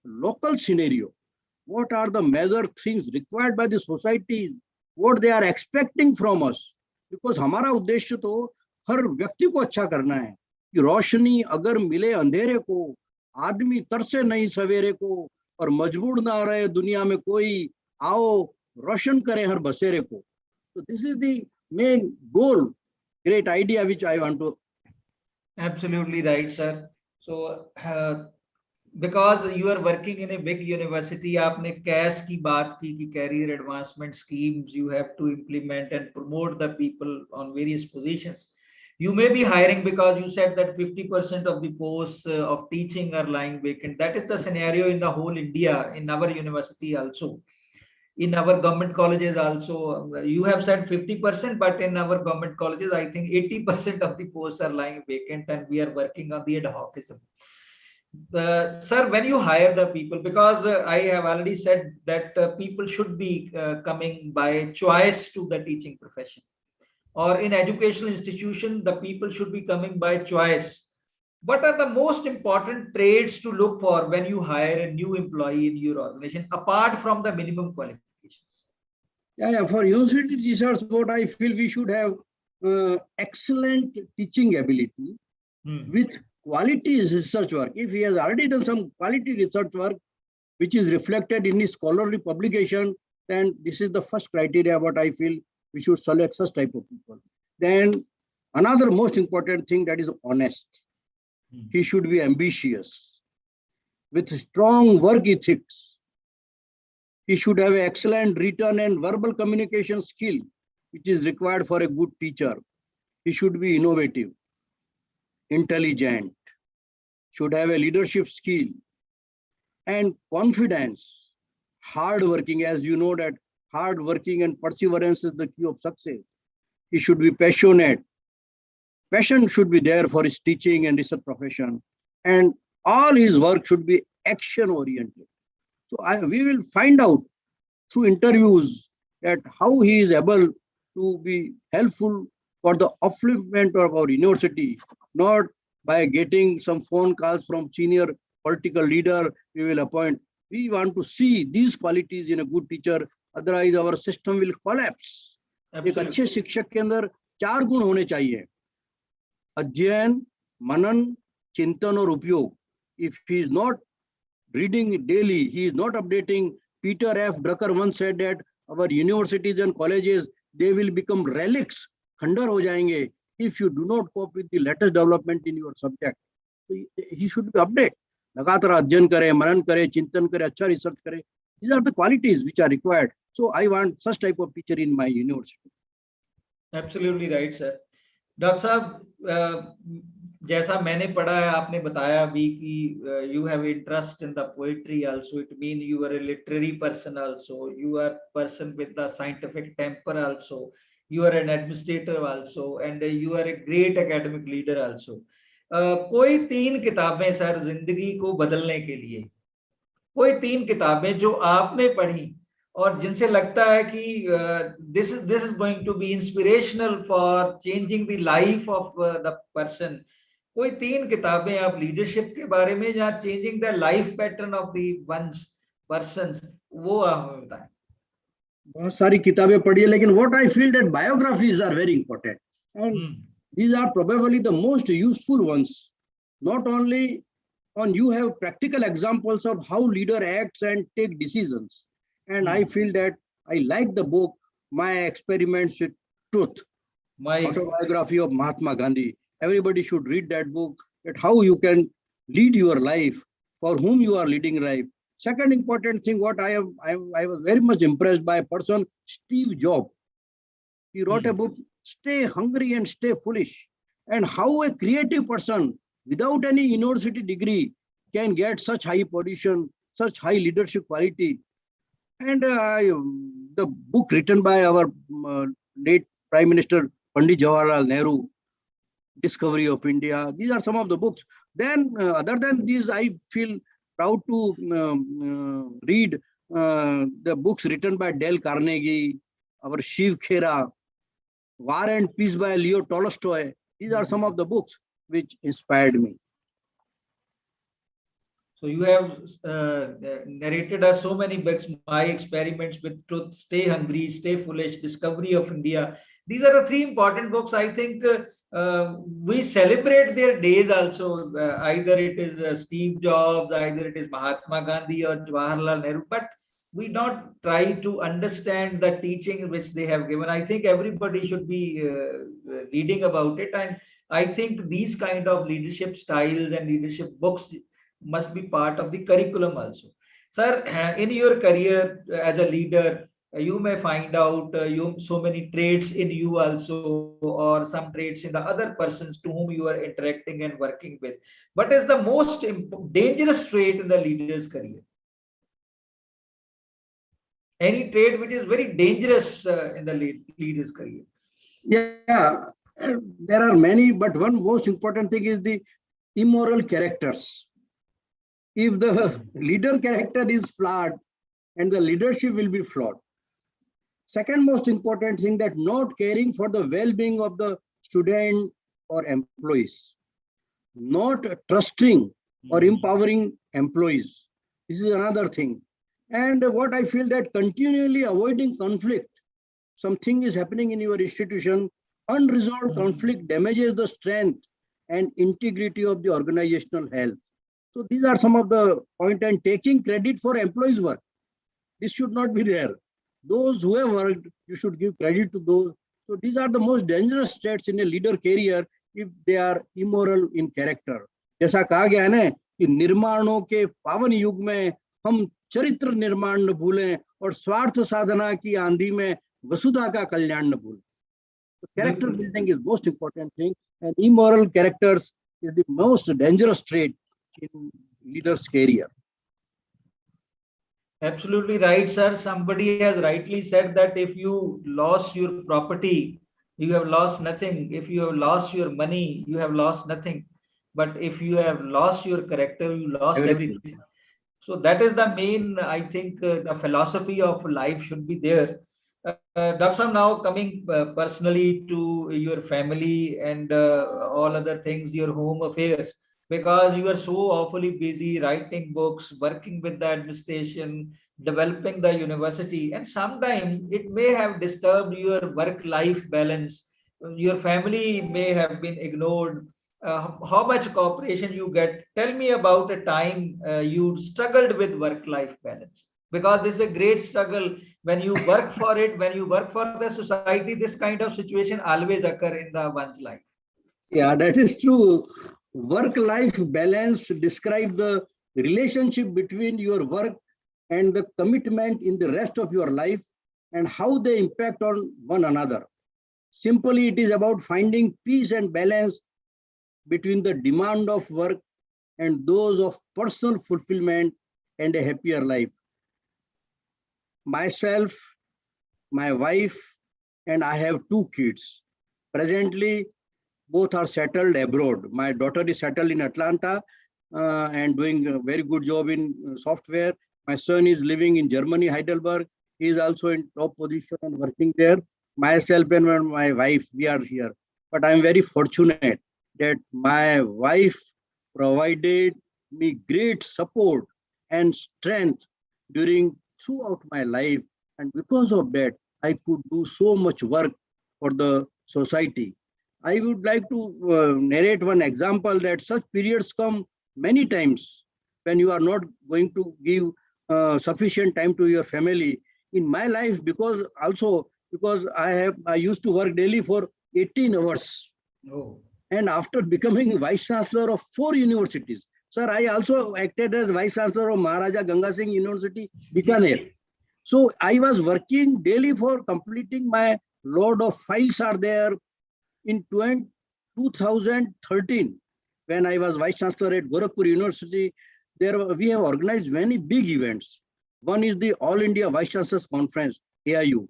local scenario, what are the major things required by the societies, what they are expecting from us, because हमारा उद्देश्य तो हर व्यक्ति को अच्छा करना है कि रोशनी अगर मिले अंधेरे को, आदमी तरसे नहीं सवेरे को, और मजबूर ना रहे दुनिया में कोई, आओ रोशन करें हर बसेरे को. So this is the main goal, great idea which I want to. Absolutely right, sir. So because you are working in a big university, आपने CAS की बात की कि career advancement schemes you have to implement and promote the people on various positions. You may be hiring, because you said that 50% of the posts of teaching are lying vacant. That is the scenario in the whole India, in our university also. In our government colleges also, you have said 50%, but in our government colleges, I think 80% of the posts are lying vacant, and we are working on the ad hocism. Sir, when you hire the people, because I have already said that people should be coming by choice to the teaching profession, or in educational institution, the people should be coming by choice. What are the most important traits to look for when you hire a new employee in your organization, apart from the minimum qualifications? Yeah, for university teachers, what I feel we should have excellent teaching ability with quality research work. If he has already done some quality research work, which is reflected in his scholarly publication, then this is the first criteria what I feel we should select such type of people. Then another most important thing, that is honest. He should be ambitious with strong work ethics. He should have excellent written and verbal communication skill, which is required for a good teacher. He should be innovative, intelligent, should have a leadership skill, and confidence, hardworking. As you know that hardworking and perseverance is the key of success. He should be passionate. Passion should be there for his teaching and research profession, and all his work should be action oriented. So we will find out through interviews that how he is able to be helpful for the upliftment of our university, not by getting some phone calls from senior political leader we will appoint. We want to see these qualities in a good teacher, otherwise our system will collapse. एक अच्छे शिक्षक के अंदर 4 गुण होने चाहिए: अध्ययन, मनन, चिंतन और उपयोग. If he is not reading daily, he is not updating. Peter F. Drucker once said that our universities and colleges, they will become relics, खंडर हो जाएंगे, if you do not cope with the latest development in your subject. So he should be updated. लगातार अध्ययन करे, मनन करे, चिंतन करे, अच्छा रिसर्च करे. These are the qualities which are required. So I want such type of teacher in my university. Absolutely right, sir. Doctor साहब, जैसा मैंने पढ़ा है, आपने बताया भी कि you have interest in the poetry also. It means you are a literary person also. You are person with the scientific temper also. You are an administrator also, and you are a great academic leader also. कोई 3 किताबें sir जिंदगी को बदलने के लिए, कोई 3 किताबें जो आपने पढ़ी और जिनसे लगता है कि this is going to be inspirational for changing the life of the person. कोई 3 किताबें आप लीडरशिप के बारे में या changing the life pattern of the ones persons, वो आप हमें बताएं. बहुत सारी किताबें पढ़ी है, लेकिन what I feel that biographies are very important, and these are probably the most useful ones. Not only on you have practical examples of how leader acts and take decisions, and I feel that I like the book My Experiments with Truth, my autobiography of Mahatma Gandhi. Everybody should read that book, that how you can lead your life, for whom you are leading life. Second important thing, what I was very much impressed by a person, Steve Jobs. He wrote a book, stay hungry and stay foolish, and how a creative person without any university degree can get such high position, such high leadership quality. And the book written by our late Prime Minister Pandit Jawaharlal Nehru, Discovery of India. These are some of the books. Then other than these, I feel proud to read the books written by Dale Carnegie, our Shiv Khera, War and Peace by Leo Tolstoy. These are some of the books which inspired me. So you have narrated us so many books, My Experiments with Truth, Stay Hungry, Stay Foolish, Discovery of India. These are the three important books. I think we celebrate their days also. Either it is Steve Jobs, either it is Mahatma Gandhi or Jawaharlal Nehru, but we not try to understand the teaching which they have given. I think everybody should be reading about it. And I think these kind of leadership styles and leadership books must be part of the curriculum also. Sir, in your career as a leader, you may find out so many traits in you also, or some traits in the other persons to whom you are interacting and working with. What is the most dangerous trait in the leader's career? Any trait which is very dangerous in the leader's career? Yeah, there are many, but one most important thing is the immoral characters. If the leader character is flawed, and the leadership will be flawed. Second most important thing, that not caring for the well-being of the student or employees, not trusting or empowering employees. This is another thing. And what I feel, that continually avoiding conflict. Something is happening in your institution, unresolved conflict damages the strength and integrity of the organizational health. So these are some of the points, and taking credit for employees' work. This should not be there. Those who have worked, you should give credit to those. So these are the most dangerous traits in a leader career if they are immoral in character. जैसा कहा गया है ना कि निर्माणों के पावन युग में हम चरित्र निर्माण न भूलें और स्वार्थ साधना की आंधी में वसुधा का कल्याण न भूलें. Character building is most important thing, and immoral characters is the most dangerous trait in leader's career. Absolutely right, sir. Somebody has rightly said that if you lost your property, you have lost nothing. If you have lost your money, you have lost nothing. But if you have lost your character, you lost everything. So that is the main, I think, the philosophy of life should be there. Dr. Now coming personally to your family and all other things, your home affairs, because you are so awfully busy writing books, working with the administration, developing the university, and sometimes it may have disturbed your work-life balance. Your family may have been ignored. How much cooperation you get? Tell me about a time you struggled with work-life balance, because this is a great struggle. When you work for it, when you work for the society, this kind of situation always occur in one's life. Yeah, that is true. Work-life balance describes the relationship between your work and the commitment in the rest of your life and how they impact on one another. Simply, it is about finding peace and balance between the demand of work and those of personal fulfillment and a happier life. Myself, my wife, and I have 2 kids. Presently, both are settled abroad. My daughter is settled in Atlanta and doing a very good job in software. My son is living in Germany, Heidelberg. He is also in top position and working there. Myself and my wife, we are here. But I am very fortunate that my wife provided me great support and strength throughout my life. And because of that, I could do so much work for the society. I would like to narrate one example, that such periods come many times when you are not going to give sufficient time to your family. In my life, because I used to work daily for 18 hours. Oh. And after becoming Vice Chancellor of 4 universities, sir, I also acted as Vice Chancellor of Maharaja Ganga Singh University, Bikaner. So I was working daily for completing my Lot of files are there. In 2013, when I was Vice Chancellor at Gorakhpur University, we have organized many big events. One is the All India Vice Chancellors Conference, AIU.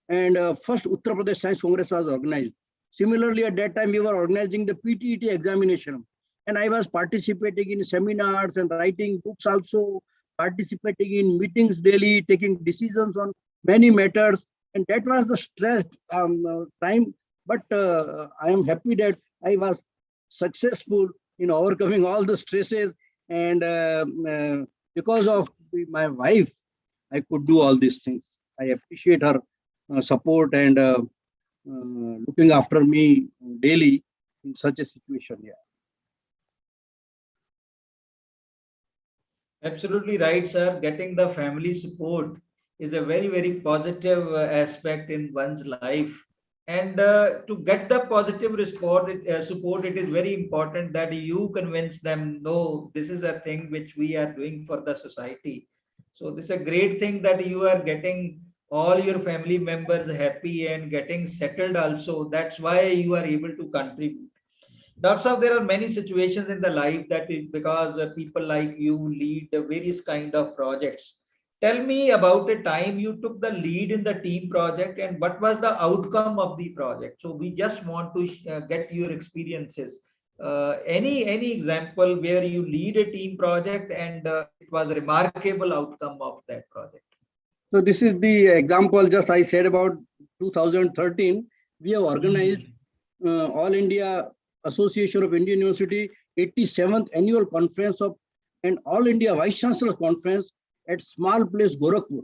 And first Uttar Pradesh Science Congress was organized. Similarly, at that time, we were organizing the PTET examination. And I was participating in seminars and writing books also, participating in meetings daily, taking decisions on many matters. And that was the stressed time. But I am happy that I was successful in overcoming all the stresses. And because of my wife, I could do all these things. I appreciate her support and looking after me daily in such a situation. Yeah. Absolutely right, sir. Getting the family support is a very, very positive aspect in one's life. And to get the positive support, it is very important that you convince them, no, this is a thing which we are doing for the society. So this is a great thing that you are getting all your family members happy and getting settled also. That's why you are able to contribute. Doctor Saab, there are many situations in the life that is because people like you lead the various kind of projects. Tell me about a time you took the lead in the team project and what was the outcome of the project. So we just want to get your experiences. Any example where you lead a team project and it was a remarkable outcome of that project. So this is the example just I said about 2013. We have organized All India Association of Indian University 87th Annual Conference of and All India Vice Chancellor Conference at small place Gorakhpur.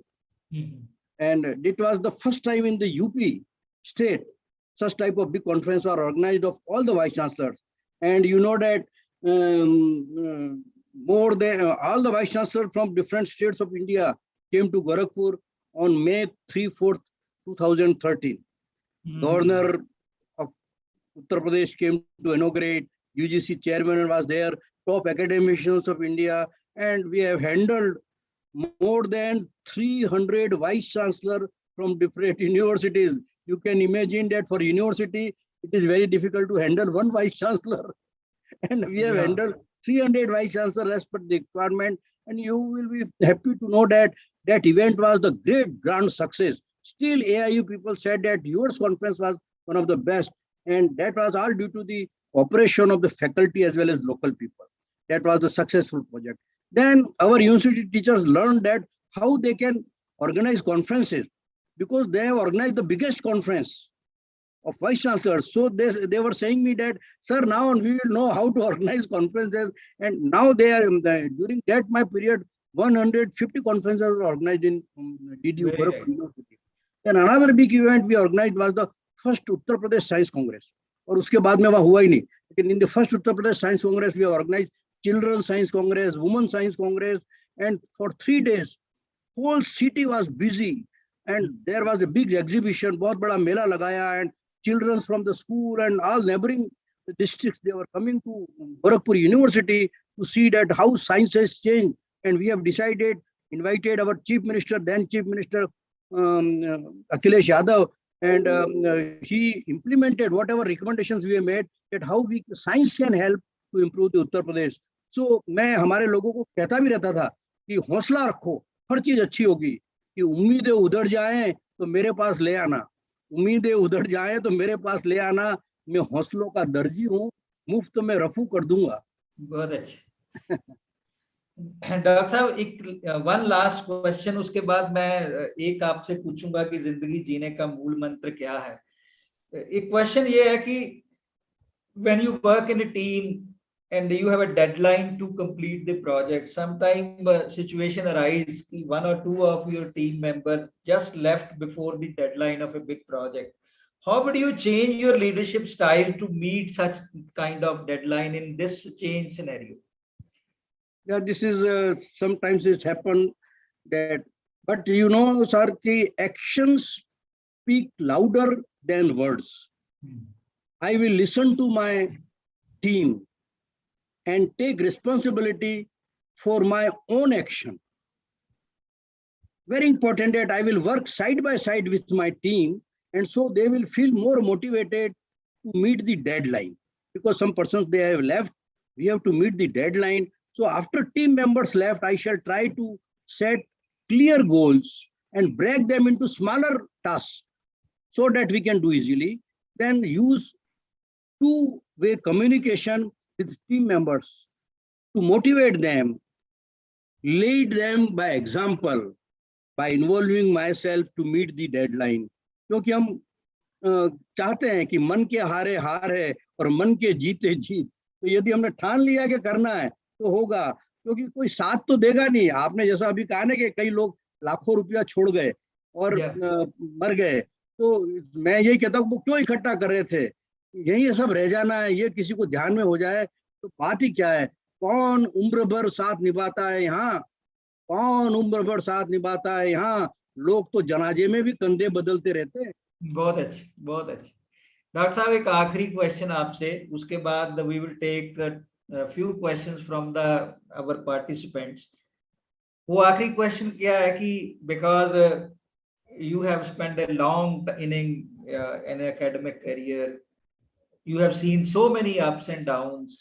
And it was the first time in the UP state such type of big conference are organized of all the vice chancellors. And you know that more than all the vice chancellors from different states of India came to Gorakhpur on May 3-4, 2013. Governor of Uttar Pradesh came to inaugurate, UGC chairman was there, top academicians of India, and we have handled more than 300 vice chancellors from different universities. You can imagine that for university, it is very difficult to handle one vice chancellor. And we have handled 300 vice chancellors as per the requirement. And you will be happy to know that that event was the great grand success. Still, AIU people said that yours conference was one of the best. And that was all due to the cooperation of the faculty as well as local people. That was the successful project. Then our university teachers learned that how they can organize conferences because they have organized the biggest conference of vice chancellors. So they were saying me that, sir, now we will know how to organize conferences. And now they are, during that my period, 150 conferences were organized in DDU Gorakhpur University. Then another big event we organized was the first Uttar Pradesh Science Congress. और उसके बाद में वहाँ हुआ ही नहीं. लेकिन in the first Uttar Pradesh Science Congress, we have organized Children's Science Congress, Women's Science Congress, and for 3 days, whole city was busy. And there was a big exhibition, बहुत बड़ा मेला लगाया, and children from the school and all neighboring districts, they were coming to Gorakhpur University to see that how science has changed. And we have decided, invited our Chief Minister, then Chief Minister Akhilesh Yadav, and he implemented whatever recommendations we have made that how science can help to improve the Uttar Pradesh. So मैं हमारे लोगों को कहता भी रहता था कि हौसला रखो, हर चीज अच्छी होगी, कि उम्मीदें उधर जाएं तो मेरे पास ले आना, उम्मीदें उधर जाएं तो मेरे पास ले आना, मैं हौसलों का दर्जी हूँ, मुफ्त में रफू कर दूंगा. बहुत अच्छा. डॉक्टर साहब, एक वन लास्ट क्वेश्चन, उसके बाद मैं एक आपसे पूछूंगा कि जिंदगी जीने का मूल मंत्र क्या है. एक क्वेश्चन ये है कि when you work in a team and you have a deadline to complete the project, sometime situation arise, one or two of your team members just left before the deadline of a big project. How would you change your leadership style to meet such kind of deadline in this change scenario? Yeah, this is sometimes it's happened that, but you know, sir, the actions speak louder than words. I will listen to my team and take responsibility for my own action. Very important that I will work side by side with my team and so they will feel more motivated to meet the deadline, because some persons they have left, we have to meet the deadline. So after team members left, I shall try to set clear goals and break them into smaller tasks so that we can do easily. Then use two-way communication with team members to motivate them, lead them by example, by involving myself to meet the deadline. क्योंकि हम चाहते हैं कि मन के हारे हार है और मन के जीते जीत। तो यदि हमने ठान लिया कि करना है तो होगा, क्योंकि कोई साथ तो देगा नहीं। आपने जैसा अभी कहा ना कि कई लोग लाखों रुपया छोड़ गए और मर गए, तो मैं यही कहता हूँ वो क्यों इकट्ठा कर रहे थे, यही सब रह जाना है, ये किसी को ध्यान में हो जाए तो बात ही क्या है। कौन उम्र भर साथ निभाता है यहाँ, कौन उम्र भर साथ निभाता है यहाँ, लोग तो जनाजे में भी कंधे बदलते रहते हैं। बहुत अच्छे, बहुत अच्छे। डॉक्टर साहब एक आखिरी क्वेश्चन आपसे, उसके बाद we will take few questions from the our participants. वो आखिरी क्वेश्चन क्या है कि because you have spend a long inning in academic career, you have seen so many ups and downs,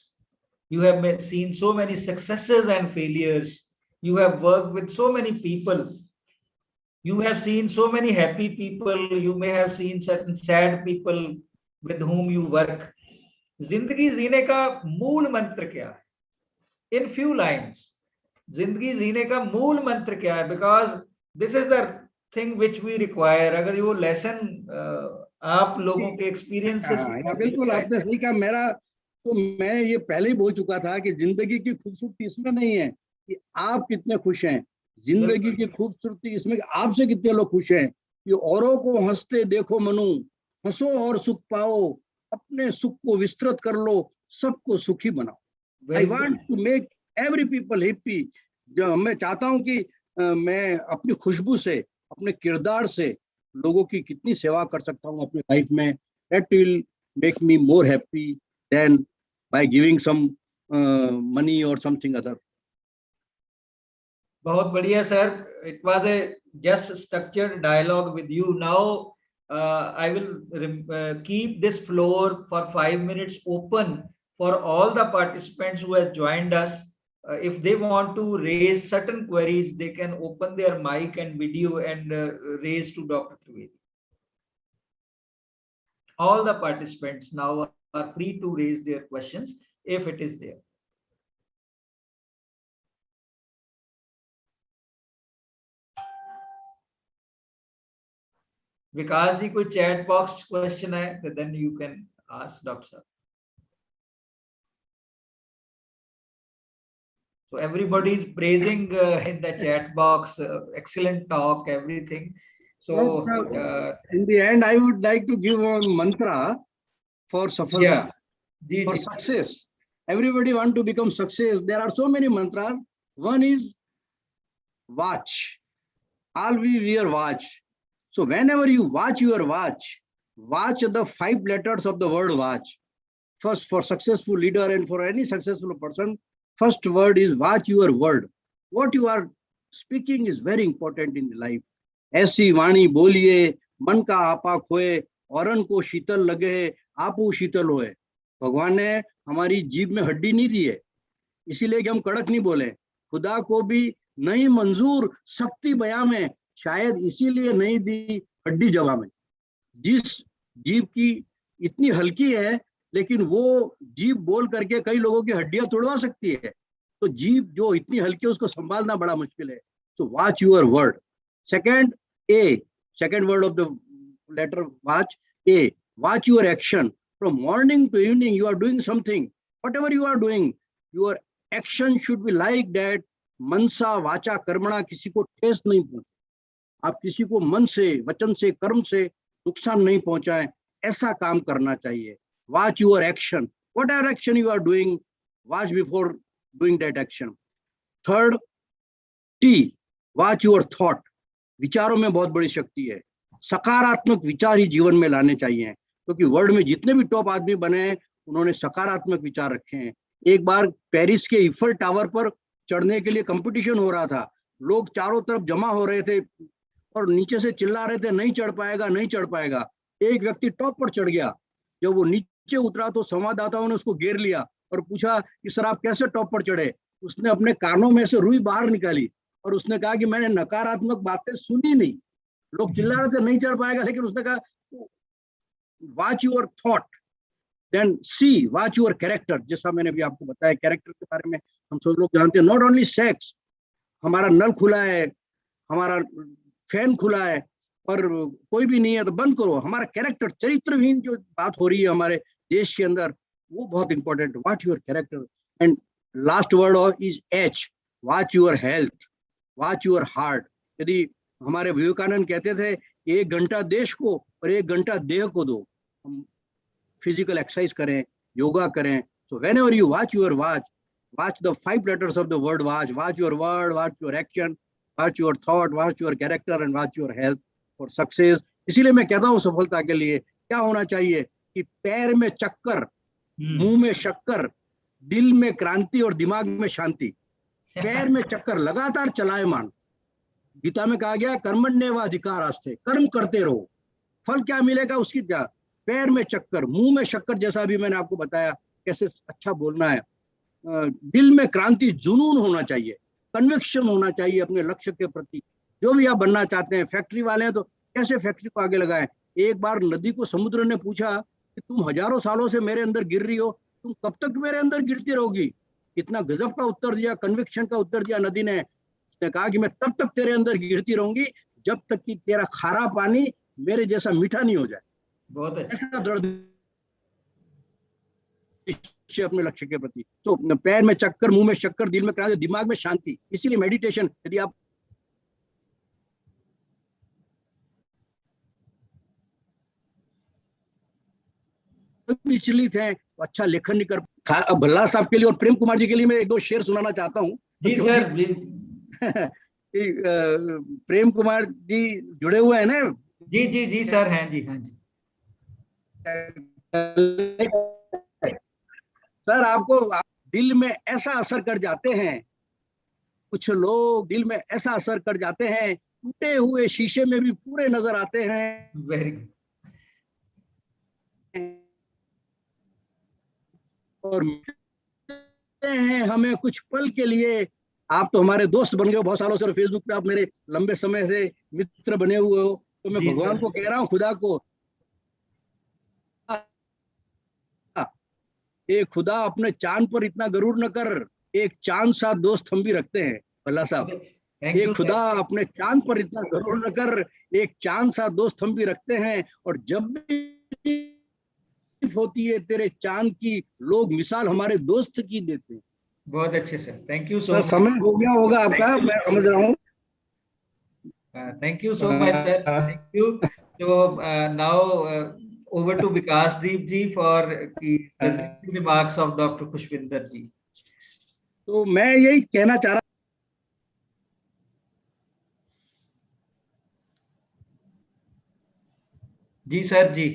you have seen so many successes and failures, you have worked with so many people, you have seen so many happy people, you may have seen certain sad people with whom you work. जिंदगी जीने का मूल मंत्र क्या है? In few lines, जिंदगी जीने का मूल मंत्र क्या है? Because this is the thing which we require. अगर वो lesson आप लोगों के एक्सपीरियंस से बिल्कुल आपने सही कहा। मेरा तो मैं ये पहले ही बोल चुका था कि जिंदगी की खूबसूरती इसमें नहीं है कि आप कितने खुश हैं, जिंदगी की खूबसूरती इसमें कि आपसे कितने लोग खुश हैं। कि औरों को हंसते देखो मनु, हंसो और सुख पाओ, अपने सुख को विस्तृत कर लो, सबको सुखी बनाओ। I want to make every people happy. जो मैं चाहता हूं कि मैं अपनी खुशबू से, अपने किरदार से लोगों की कितनी सेवा कर सकता हूँ अपने लाइफ में, that will make me more happy than by giving some money or something other. बहुत बढ़िया sir, it was a just structured dialogue with you. Now I will keep this floor for 5 minutes open for all the participants who have joined us. If they want to raise certain queries, they can open their mic and video and raise to Dr. Trivedi. All the participants now are free to raise their questions if it is there. विकास जी कोई chat box question है तो then you can ask Dr. Sir. So everybody is praising in the chat box, excellent talk, everything. So in the end, I would like to give a mantra for safalta, for success. Everybody want to become success. There are so many mantras. One is watch. All we wear watch. So whenever you watch your watch, watch the 5 letters of the word watch. First, for successful leader and for any successful person, first word is watch your word. What you are speaking is very important in life. ऐसी वाणी बोलिए, मन का आपा खोए, औरन को शीतल लगे, आपू शीतल होए। भगवान ने हमारी जीभ में हड्डी नहीं दी है, इसीलिए कि हम कड़क नहीं बोले। खुदा को भी नहीं मंजूर शक्ति बयां में, शायद इसीलिए नहीं दी हड्डी जवा में। जिस जीभ की इतनी हल्की है, लेकिन वो जीभ बोल करके कई लोगों की हड्डियां तोड़वा सकती है। तो जीभ जो इतनी हल्की है उसको संभालना बड़ा मुश्किल है। So watch your word. Second, A, second word of the letter watch, A, watch your action. From morning to evening, you are doing something. Whatever you are doing, your action should be like that. मनसा वाचा कर्मणा, किसी को ठेस नहीं पहुंचे। आप किसी को मन से, वचन से, कर्म से नुकसान नहीं पहुंचाएं, ऐसा काम करना चाहिए। Watch your action. Whatever action you are doing, watch before doing that action. Third, T, watch your thought. विचारों में बहुत बड़ी शक्ति है। सकारात्मक विचार ही जीवन में लाने चाहिए, क्योंकि वर्ल्ड में जितने भी टॉप आदमी बने हैं उन्होंने सकारात्मक विचार रखे हैं। एक बार पेरिस के ईफल टावर पर चढ़ने के लिए कंपटीशन हो रहा था, लोग चारों तरफ जमा हो रहे थे और नीचे से चिल्ला रहे थे नहीं चढ़ पाएगा, नहीं चढ़ पाएगा। एक व्यक्ति टॉप पर चढ़ गया, जब वो नीचे उतरा तो संवाददाताओं ने उसको घेर लिया और पूछा कि सर आप कैसे टॉप पर चढ़े। उसने अपने कानों में से रुई बाहर निकाली और उसने कहा कि मैंने नकारात्मक बातें सुनी नहीं। लोग चिल्ला रहे थे नहीं चढ़ पाएगा, लेकिन उसने कहा watch your thought, then see watch your character. जैसा मैंने भी आपको बताया, कैरेक्टर के बारे में हम सब लोग जानते हैं। नॉट ओनली सेक्स, हमारा नल खुला है, हमारा फैन खुला है और कोई भी नहीं है तो बंद करो। हमारा कैरेक्टर, चरित्रहीन जो बात हो रही है हमारे देश के अंदर, वो बहुत important. Watch your character. And last word is H, watch your health, watch your heart. यदि हमारे विवेकानंद कहते थे 1 घंटा देश को और 1 घंटा देह को दो, हम फिजिकल एक्सरसाइज करें, योगा करें। So when ever you watch your watch the 5 letters of the word watch your word, watch your action, watch your thought, watch your character and watch your health for success। इसीलिए मैं कहता हूँ सफलता के लिए क्या होना चाहिए कि पैर में चक्कर, मुंह में शक्कर, दिल में क्रांति और दिमाग में शांति। पैर में चक्कर, लगातार चलायमान। गीता में कहा गया कर्मण्येवाधिकारस्ते, कर्म करते रहो, फल क्या मिलेगा उसकी क्या। पैर में चक्कर, मुंह में शक्कर, जैसा भी मैंने आपको बताया कैसे अच्छा बोलना है। दिल में क्रांति, जुनून होना चाहिए, कन्विक्शन होना चाहिए अपने लक्ष्य के प्रति। जो भी आप बनना चाहते हैं, फैक्ट्री वाले हैं तो कैसे फैक्ट्री को आगे लगाएं। एक बार नदी को समुद्र ने पूछा कि तुम हजारों सालों से मेरे अंदर गिर रही हो, तुम कब तक मेरे अंदर गिरती रहोगी। इतना गजब का उत्तर दिया, कन्विक्शन का उत्तर दिया नदी ने। उसने कहा कि मैं तब तक तेरे अंदर गिरती रहूंगी जब तक कि तेरा खारा पानी मेरे जैसा मीठा नहीं हो जाए। बहुत ऐसा दृढ़ अपने लक्ष्य के प्रति। तो पैर में चक्कर, मुंह में शक्कर, दिल में क्रांति, दिमाग में शांति। इसीलिए मेडिटेशन, यदि आप विचलित हैं तो अच्छा लेखन नहीं कर। भल्ला साहब के लिए और प्रेम कुमार जी के लिए मैं 1-2 शेर सुनाना चाहता हूँ। जी सर। प्रेम कुमार जी जुड़े हुए हैं ना? जी जी जी सर हैं जी, हाँ जी। सर आपको दिल में ऐसा असर कर जाते हैं, कुछ लोग दिल में ऐसा असर कर जाते हैं, टूटे हुए शीशे में भी पूरे नजर आते हैं। Very good. और हैं हमें कुछ पल के लिए। आप तो हमारे दोस्त बन गए हो बहुत सालों से, और फेसबुक पे आप मेरे लंबे समय से मित्र बने हुए हो। तो मैं भगवान को कह रहा हूँ, खुदा को, ए खुदा अपने चांद पर इतना गरूर न कर, एक चांद सा दोस्त हम भी रखते हैं। भल्ला साहब, एक खुदा अपने चांद पर इतना गरूर न कर, एक चांद सा दोस्त हम भी रखते हैं। और जब भी होती है तेरे चांद की, लोग मिसाल हमारे दोस्त की देते हैं। बहुत अच्छे sir, thank you so much. समय हो गया होगा आपका, मैं समझ रहा हूँ। Thank you so much sir, thank you. तो now over to Vikas Deep ji for the presenting remarks of Dr. Khushvinder ji. तो मैं यही कहना चाह रहा, जी सर जी।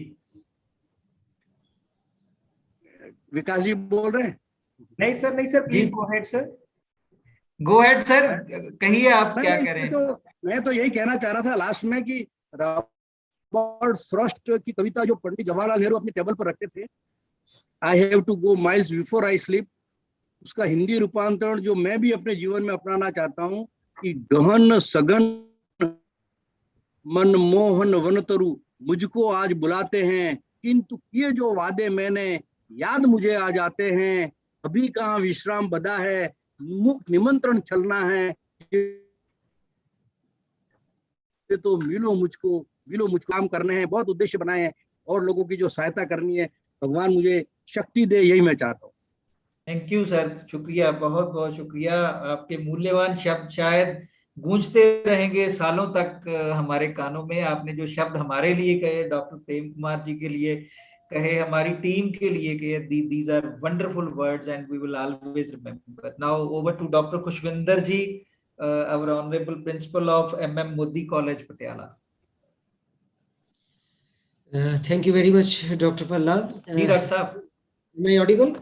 विकास जी बोल रहे हैं? नहीं सर, नहीं sir, please go ahead sir. Go ahead sir, कहिए आप क्या कह रहे हैं। तो मैं तो यही कहना चाह रहा था लास्ट में कि रॉबर्ट फ्रॉस्ट की कविता जो पंडित जवाहरलाल नेहरू अपने टेबल पर रखते थे, I have to go miles before I sleep, उसका हिंदी रूपांतरण जो मैं भी अपने जीवन में अपनाना चाहता हूँ कि गहन सघन मनमोहन वनतरु मुझको आज बुलाते हैं, किंतु किए जो वादे मैंने याद मुझे आ जाते हैं। अभी कहाँ विश्राम बदा है, मुक्त निमंत्रण चलना है, तो मिलो मुझको काम करने हैं, बहुत उद्देश्य बनाए हैं और लोगों की जो सहायता करनी है, भगवान मुझे शक्ति दे, यही मैं चाहता हूँ। थैंक यू सर, शुक्रिया, बहुत बहुत शुक्रिया। आपके मूल्यवान शब्द शायद गूंजते रहेंगे सालों तक हमारे कानों में। आपने जो शब्द हमारे लिए कहे, डॉक्टर प्रेम कुमार जी के लिए कहे, हमारी टीम के लिए कहे, these are wonderful words and we will always remember. Now over to Dr. Khushvinder ji, our honorable principal of MM Modi College, Patiala. Thank you very much, Dr. Pallab. जी doctor साहब, Am I audible?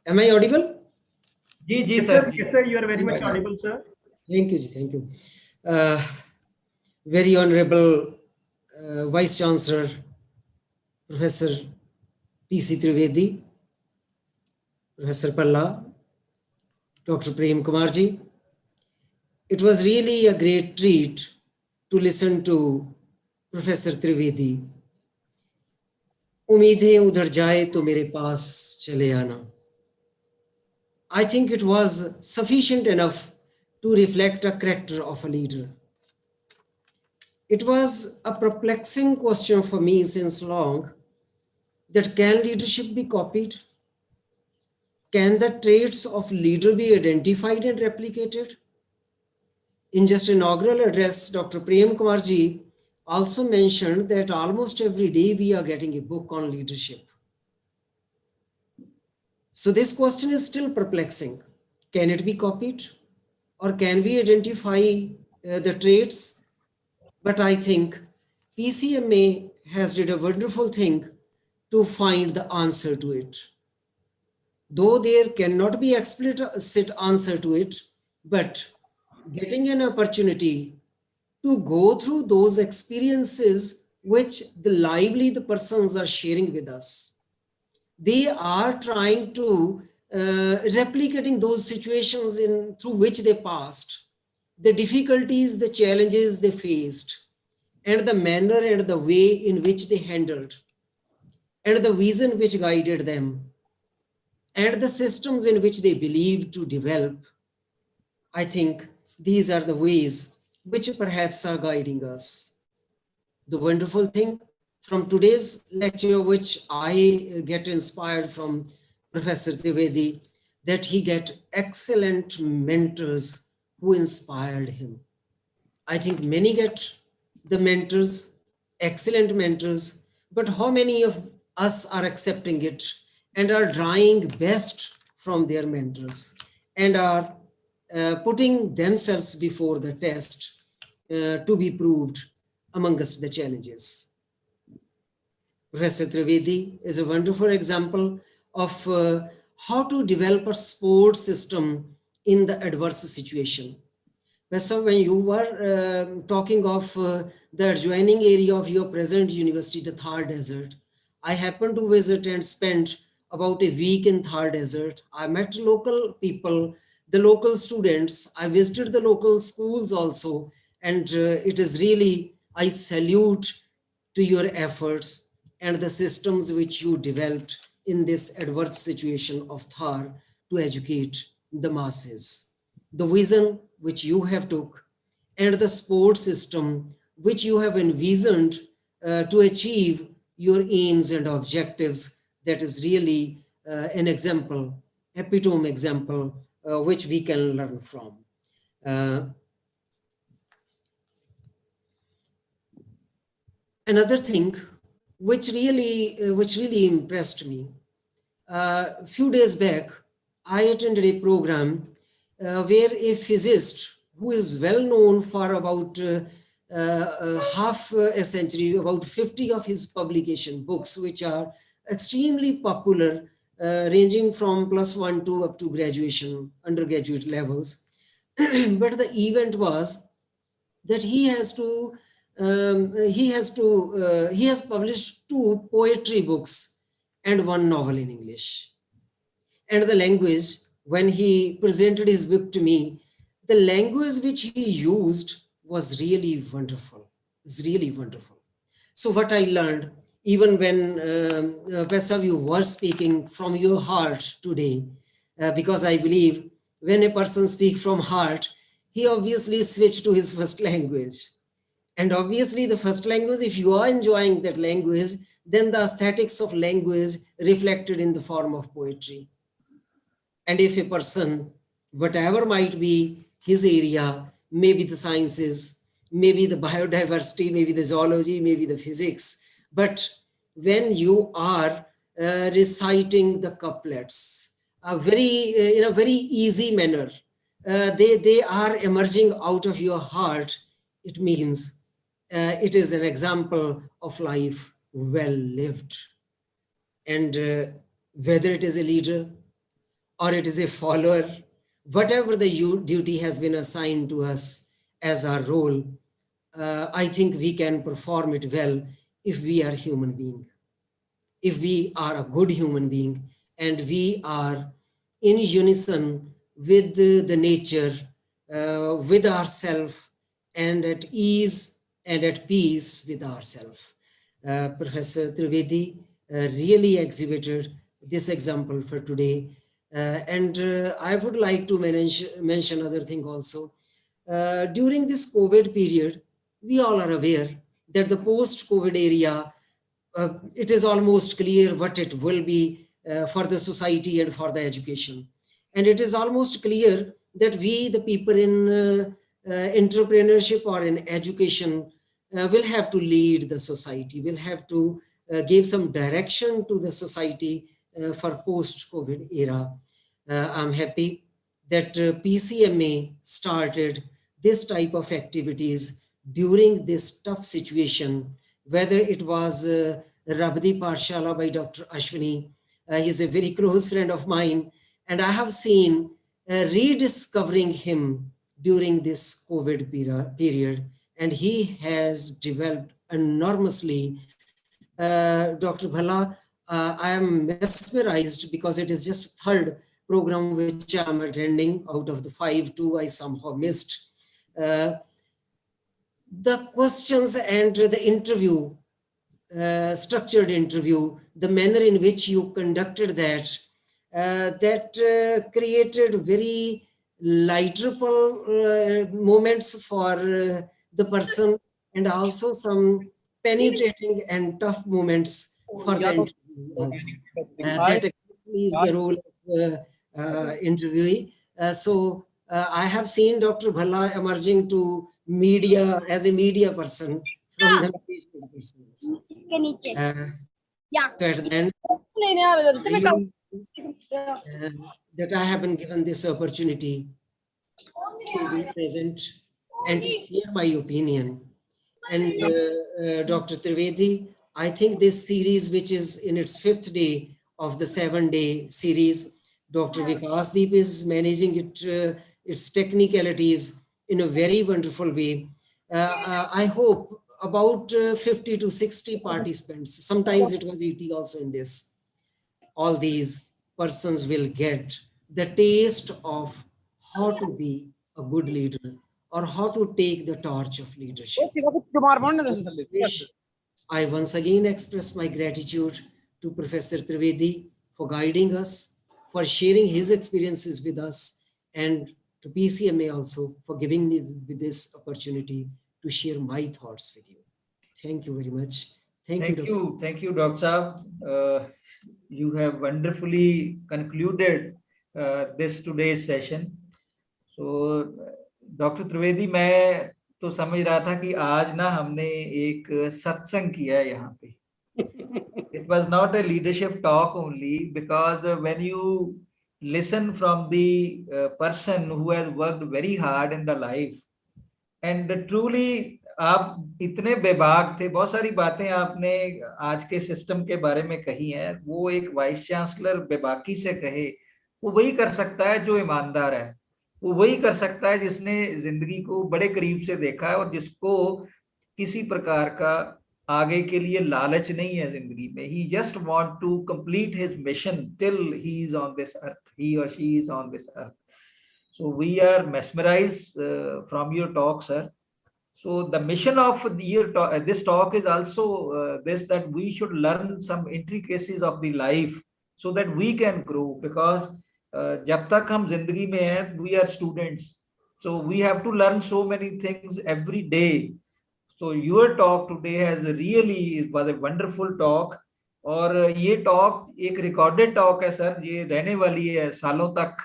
Am I audible? जी जी Yes sir, sir, yes sir, you are very much audible sir. Thank you, thank you. very honorable Vice Chancellor, Professor P.C. Trivedi, Professor Palla, Dr. Prem Kumarji. It was really a great treat to listen to Professor Trivedi. उम्मीदें उधर जाए तो मेरे पास चले आना. I think it was sufficient enough to reflect a character of a leader. It was a perplexing question for me since long, that can leadership be copied? Can the traits of leader be identified and replicated? In just inaugural address, Dr. Prem Kumarji also mentioned that almost every day we are getting a book on leadership. So this question is still perplexing. Can it be copied? Or can we identify the traits? But I think PCMA has did a wonderful thing to find the answer to it. Though there cannot be explicit answer to it, but getting an opportunity to go through those experiences which the persons are sharing with us. They are trying to replicating those situations through which they passed, the difficulties, the challenges they faced, and the manner and the way in which they handled, and the vision which guided them, and the systems in which they believed to develop. I think these are the ways which perhaps are guiding us. The wonderful thing from today's lecture, which I get inspired from Professor Trivedi, that he get excellent mentors who inspired him. I think many get the mentors, excellent mentors, but how many of us are accepting it and are drawing best from their mentors and are putting themselves before the test to be proved amongst the challenges. Professor Trivedi is a wonderful example of how to develop a support system in the adverse situation. Professor, when you were talking of the adjoining area of your present university, the Thar Desert, I happened to visit and spent about a week in Thar Desert. I met local people, the local students. I visited the local schools also. And it is really, I salute to your efforts and the systems which you developed in this adverse situation of Thar to educate the masses. The vision which you have took and the support system which you have envisioned to achieve your aims and objectives, that is really an example, epitome example, which we can learn from. Another thing which really impressed me, a few days back, I attended a program where a physicist who is well known for about half a century, about 50 of his publication books, which are extremely popular, ranging from +1 to up to graduation, undergraduate levels. But the event was that he has published 2 poetry books and 1 novel in English. And the language, when he presented his book to me, the language which he used was really wonderful. It's really wonderful. So what I learned, even when Pesav, you were speaking from your heart today, because I believe when a person speaks from heart, he obviously switched to his first language. And obviously the first language, if you are enjoying that language, then the aesthetics of language reflected in the form of poetry. And if a person, whatever might be his area, maybe the sciences, maybe the biodiversity, maybe the zoology, maybe the physics, but when you are reciting the couplets in a very easy manner, they are emerging out of your heart, it means it is an example of life well lived. And whether it is a leader or it is a follower, whatever the duty has been assigned to us as our role, I think we can perform it well if we are human being, if we are a good human being, and we are in unison with the nature, with ourselves, and at ease and at peace with ourselves. Professor Trivedi really exhibited this example for today. And I would like to mention other thing also. During this COVID period, we all are aware that the post-COVID area, it is almost clear what it will be for the society and for the education. And it is almost clear that we, the people in entrepreneurship or in education, will have to lead the society, will have to give some direction to the society for post-COVID era. I'm happy that PCMA started this type of activities during this tough situation, whether it was Rabdi Parshala by Dr. Ashwini. He's a very close friend of mine, and I have seen rediscovering him during this COVID period, and he has developed enormously. Dr. Bhala, I am mesmerized because it is just third program which I'm attending. Out of the 2 I somehow missed. The questions and the interview, structured interview, the manner in which you conducted that, created very lighter moments for the person, and also some penetrating and tough moments for the interview also. That is the role of interviewee. So I have seen Dr. Bhala emerging to media as a media person from the management person also. Then that I have been given this opportunity to be present and to share my opinion. And Dr. Trivedi, I think this series, which is in its 5th day of the 7-day series, Dr. Vikas Deep is managing it, its technicalities in a very wonderful way. I hope about 50 to 60 participants, sometimes it was 80 also in this. All these persons will get the taste of how to be a good leader or how to take the torch of leadership. I once again express my gratitude to Professor Trivedi for guiding us, for sharing his experiences with us, and to PCMA also for giving me this opportunity to share my thoughts with you. Thank you very much. Thank you. Thank you, Dr. Saab. You have wonderfully concluded this today's session. So, Dr. Trivedi, मैं तो समझ रहा था कि आज ना हमने एक सत्संग किया है यहाँ पे. It was not a leadership talk only, because when you listen from the person who has worked very hard in the life, and truly आप इतने बेबाक थे, बहुत सारी बातें आपने आज के सिस्टम के बारे में कही हैं, वो एक वाइस चांसलर बेबाकी से कहे, वो वही कर सकता है जो ईमानदार है, वो वही कर सकता है जिसने जिंदगी को बड़े करीब से देखा है और जिसको किसी प्रकार का आगे के लिए लालच नहीं है जिंदगी में. He just want to complete his mission till he is on this earth, he or she is on this earth. So we are mesmerized from your talk, sir. So the mission of this talk is also this, that we should learn some intricacies of the life so that we can grow, because jab tak hum zindagi mein hain, we are students. So we have to learn so many things every day. So your talk today was a wonderful talk. और ये talk एक recorded talk है sir, ये रहने वाली है सालों तक,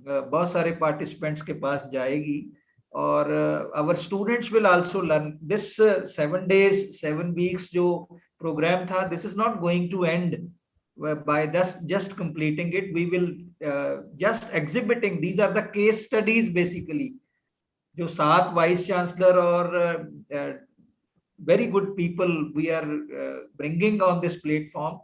बहुत सारे participants के पास जाएगी. और our students will also learn. This 7 days, 7 weeks जो program था, this is not going to end by just completing it. We will just exhibiting. These are the case studies basically. जो 7 vice chancellor और very good people we are bringing on this platform.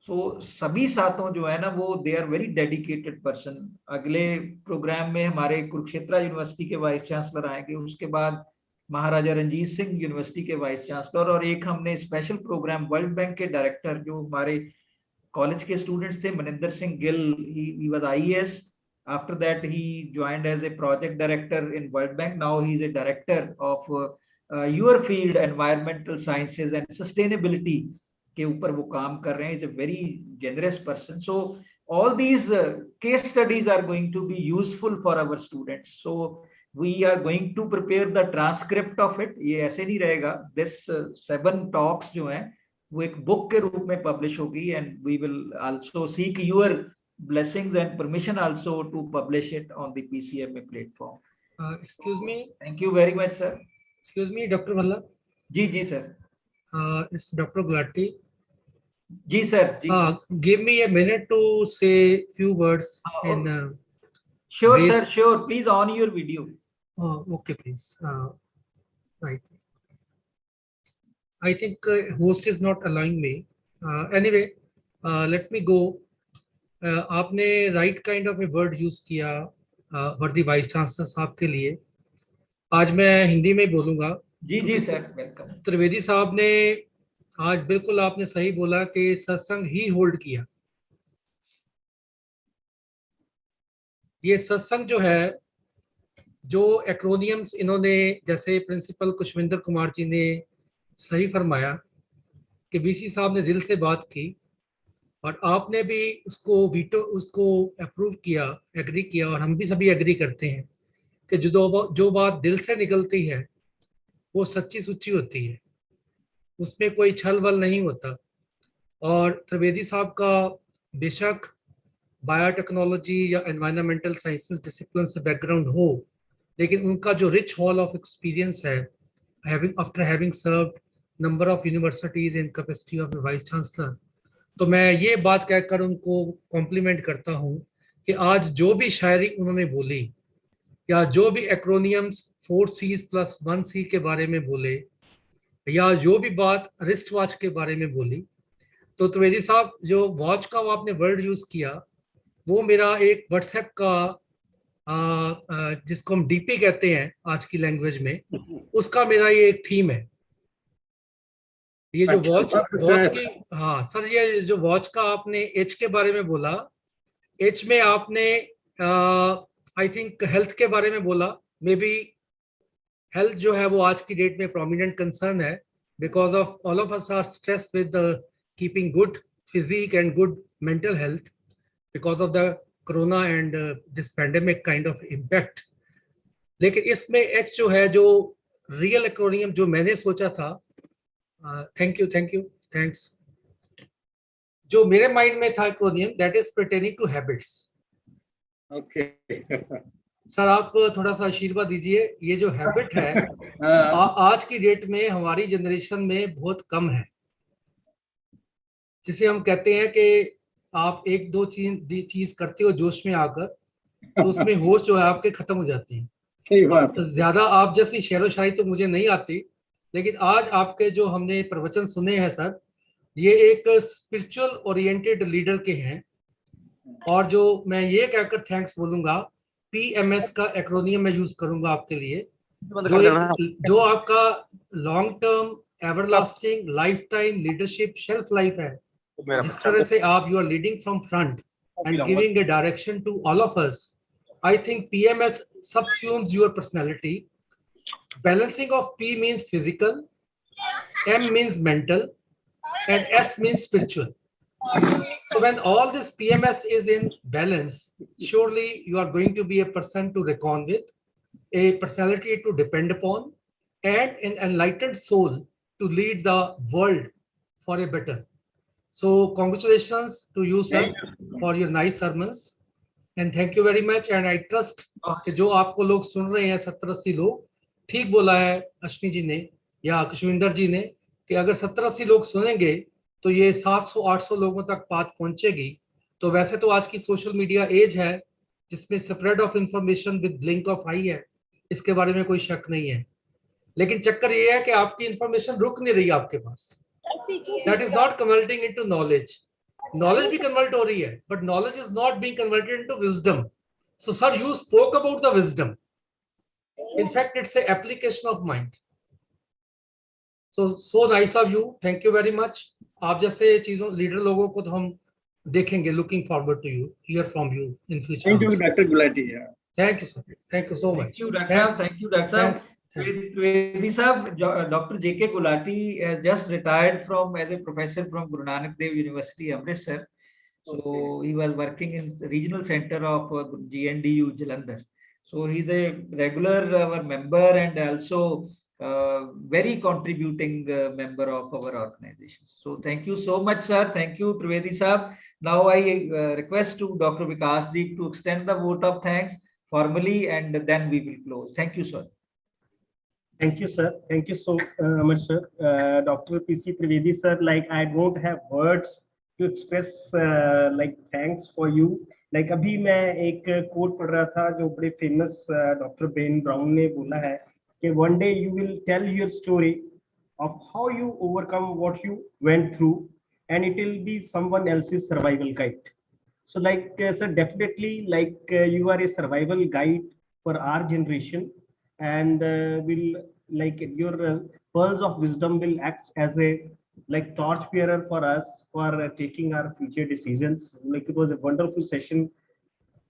So सभी सातों जो है ना वो they are very dedicated person. अगले programme में हमारे कुरुक्षेत्र यूनिवर्सिटी के वाइस चांसलर आएंगे, उसके बाद महाराजा रंजीत सिंह यूनिवर्सिटी के वाइस चांसलर, और एक हमने स्पेशल प्रोग्राम वर्ल्ड बैंक के डायरेक्टर जो हमारे कॉलेज के स्टूडेंट्स थे, Maninder Singh Gill, he was IAS. After that he joined as a project director in World Bank. Now he is a director of your field, environmental sciences and sustainability के ऊपर वो काम कर रहे हैं. Is a very generous person. So all these case studies are going to be useful for our students. So we are going to prepare the transcript of it. ये ऐसे नहीं रहेगा. This 7 talks जो हैं वो एक बुक के रूप में पब्लिश होगी, and we will also seek your blessings and permission also to publish it on the PCMA platform. Excuse me. Thank you very much sir. Excuse me, Dr. Bhalla. जी sir. It's Dr. Gulati. जी sir. Give me a minute to say few words in. Sure base- sir, sure. Please on your video. Okay, please. Right. I think host is not allowing me. Anyway, let me go. आपने right kind of a word use किया वर्दी vice chancellor साहब के लिए. आज मैं हिंदी में बोलूंगा. जी सर, वेलकम. त्रिवेदी साहब ने आज बिल्कुल आपने सही बोला कि सत्संग ही होल्ड किया. ये सत्संग जो है, जो एक्रोनियम्स इन्होंने, जैसे प्रिंसिपल कुशविंदर कुमार जी ने सही फरमाया कि बीसी साहब ने दिल से बात की और आपने भी उसको अप्रूव किया, एग्री किया, और हम भी सभी एग्री करते हैं कि जो बात दिल से निकलती है वो सच्ची सुच्ची होती है, उसमें कोई छल वल नहीं होता. और त्रिवेदी साहब का बेशक बायोटेक्नोलॉजी या एनवायरमेंटल साइंसेस डिसिप्लिन से बैकग्राउंड हो, लेकिन उनका जो रिच हॉल ऑफ एक्सपीरियंस है, after having served number of universities in capacity of vice chancellor, तो मैं ये बात कहकर उनको कॉम्प्लीमेंट करता हूँ कि आज जो भी शायरी उन्होंने बोली या जो भी एक्रोनियम्स 4 C's + 1 C के बारे में बोले या जो भी बात रिस्ट वॉच के बारे में बोली, तो त्रिवेदी साहब जो वॉच का वो आपने वर्ड यूज किया, वो मेरा एक व्हाट्सएप का जिसको हम डीपी कहते हैं आज की लैंग्वेज में, उसका मेरा ये एक थीम है. ये जो वॉच की, हाँ सर, ये जो वॉच का आपने एच के बारे में बोला, एच में आपने आई थिंक हेल्थ के बारे में बोला. मे बी हेल्थ जो है वो आज की डेट में प्रोमिनेंट कंसर्न है, because of all of us are stressed with keeping good physique and good mental health because of the corona and this pandemic kind of impact. लेकिन इसमें H जो है, जो रियल एक्रोनियम जो मैंने सोचा था, थैंक यू, थैंक्स, जो मेरे माइंड में था acronym, that is pertaining to habits. Okay. Sir आप थोड़ा सा आशीर्वाद दीजिए. ये जो हैबिट है आज की डेट में हमारी जनरेशन में बहुत कम है, जिसे हम कहते हैं कि आप 1-2 चीज करते हो जोश में आकर, तो उसमें होश जो है आपके खत्म हो जाती है. सही बात. तो ज्यादा आप जैसी शेरो शायरी तो मुझे नहीं आती, लेकिन आज आपके जो हमने प्रवचन सुने हैं सर, ये एक स्पिरिचुअल ओरिएंटेड लीडर के हैं. और जो मैं ये कहकर थैंक्स बोलूंगा, PMS का एक्रोनियम मैं यूज करूंगा आपके लिए, जो आपका long term everlasting life time leadership shelf life है, जिस तरह से आप you are leading from front and giving a direction to all of us. I think PMS subsumes your personality. Balancing of P means physical, M means mental, and S means spiritual. So when all this PMS is in balance, surely you are going to be a person to reckon with, a personality to depend upon, and an enlightened soul to lead the world for a better. So congratulations to you, sir, for your nice sermons. And thank you very much. And I trust कि जो आपको लोग सुन रहे हैं 70-80 लोग, ठीक बोला है अश्विनी जी ने या कुशविंदर जी ने कि अगर 70-80 लोग सुनेंगे तो ये 700-800 लोगों तक बात पहुंचेगी. तो वैसे तो आज की सोशल मीडिया एज है जिसमें spread of information with blink of eye है, इसके बारे में कोई शक नहीं है. लेकिन चक्कर ये है कि आपकी इंफॉर्मेशन रुक नहीं रही आपके पास. That is not converting into knowledge. Knowledge भी कन्वर्ट हो रही है, but knowledge is not being converted into wisdom. So sir, you spoke about the wisdom. In fact, it's an application of mind. So nice of you. Thank you very much. आप जैसे चीजों leader लोगों को तो हम देखेंगे. Looking forward to you, hear from you in future. Thank you, Dr. Gulati. Yeah. Thank you, sir. Thank you so much. Thank you, Dr. Saab. Thank you, Dr. Saab. Trivedi Saab, Dr. J.K. Gulati has just retired from as a professor from Guru Nanak Dev University, Amritsar. So he was working in the regional center of GNDU Jalandhar. So he's a regular member and also very contributing member of our organization. So thank you so much, sir. Thank you, Trivedi Saab. Now I request to Dr. Vikas Ji to extend the vote of thanks formally, and then we will close. Thank you, sir. Thank you, sir. Thank you so much, sir. Dr. P.C. Trivedi, sir, like I don't have words to express like thanks for you. Like अभी मैं एक quote पढ़ रहा था जो बड़े famous Dr. Ben Brown ने बोला है कि one day you will tell your story of how you overcome what you went through, and it will be someone else's survival guide. So like sir, definitely like you are a survival guide for our generation, and will like your pearls of wisdom will act as a like torch bearer for us for taking our future decisions. Like it was a wonderful session.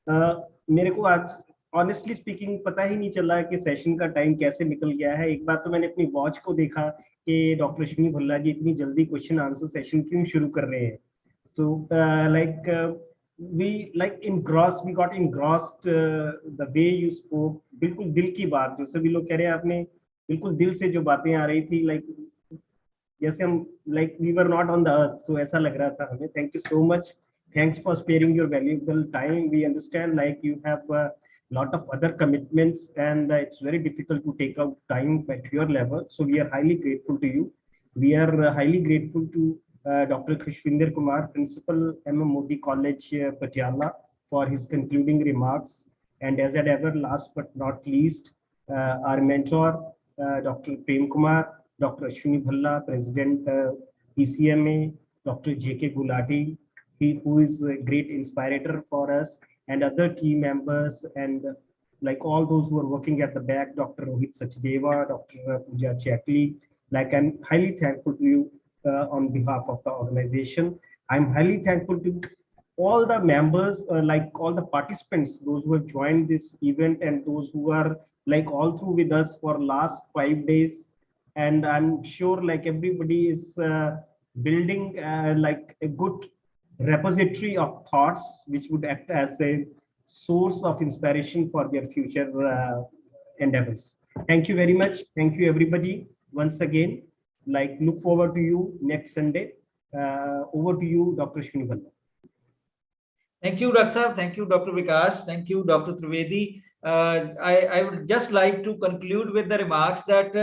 मेरे को आज honestly speaking पता ही नहीं चला कि session का time कैसे निकल गया है. एक बार तो मैंने अपनी वॉच को देखा कि डॉक्टर अश्विनी भल्ला जी इतनी जल्दी क्वेश्चन आंसर सेशन क्यों शुरू कर रहे हैं. So like we like engrossed, we got engrossed the way you spoke. बिल्कुल दिल की बात जो सभी लोग कह रहे हैं, आपने बिल्कुल दिल से जो बातें आ रही थी, like जैसे हम like we were not on the earth, so ऐसा लग रहा था हमें. Thank you so much. Thanks for sparing your valuable time. We understand like you have a lot of other commitments, and it's very difficult to take out time at your level. So we are highly grateful to you. We are highly grateful to Dr. Khushvinder Kumar, Principal, M.M. Modi College, Patiala, for his concluding remarks. And as ever, last but not least, our mentor, Dr. Prem Kumar, Dr. Ashwini Bhalla, President, PCMA, Dr. J.K. Gulati, who is a great inspirator for us, and other team members, and like all those who are working at the back, Dr. Rohit Sachdeva, Dr. Pooja Chatli. Like I'm highly thankful to you. On behalf of the organization, I'm highly thankful to all the members, like all the participants, those who have joined this event, and those who are like all through with us for last 5 days. And I'm sure like everybody is building like a good repository of thoughts which would act as a source of inspiration for their future endeavors. Thank you very much. Thank you everybody once again. Like look forward to you next Sunday. Over to you, Dr. Ashwini Bhalla. Thank you, Dr. Saab. Thank you, Dr. Vikas. Thank you, Dr. Trivedi. I would just like to conclude with the remarks that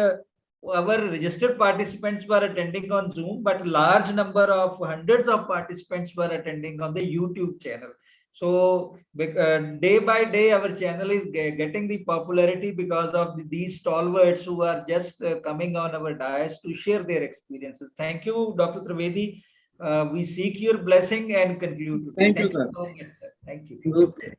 our registered participants were attending on Zoom, but large number of hundreds of participants were attending on the YouTube channel. So day by day, our channel is getting the popularity because of these stalwarts who are just coming on our dais to share their experiences. Thank you, Dr. Trivedi. We seek your blessing and conclude. Thank you, sir. So much, sir. Thank you. Okay.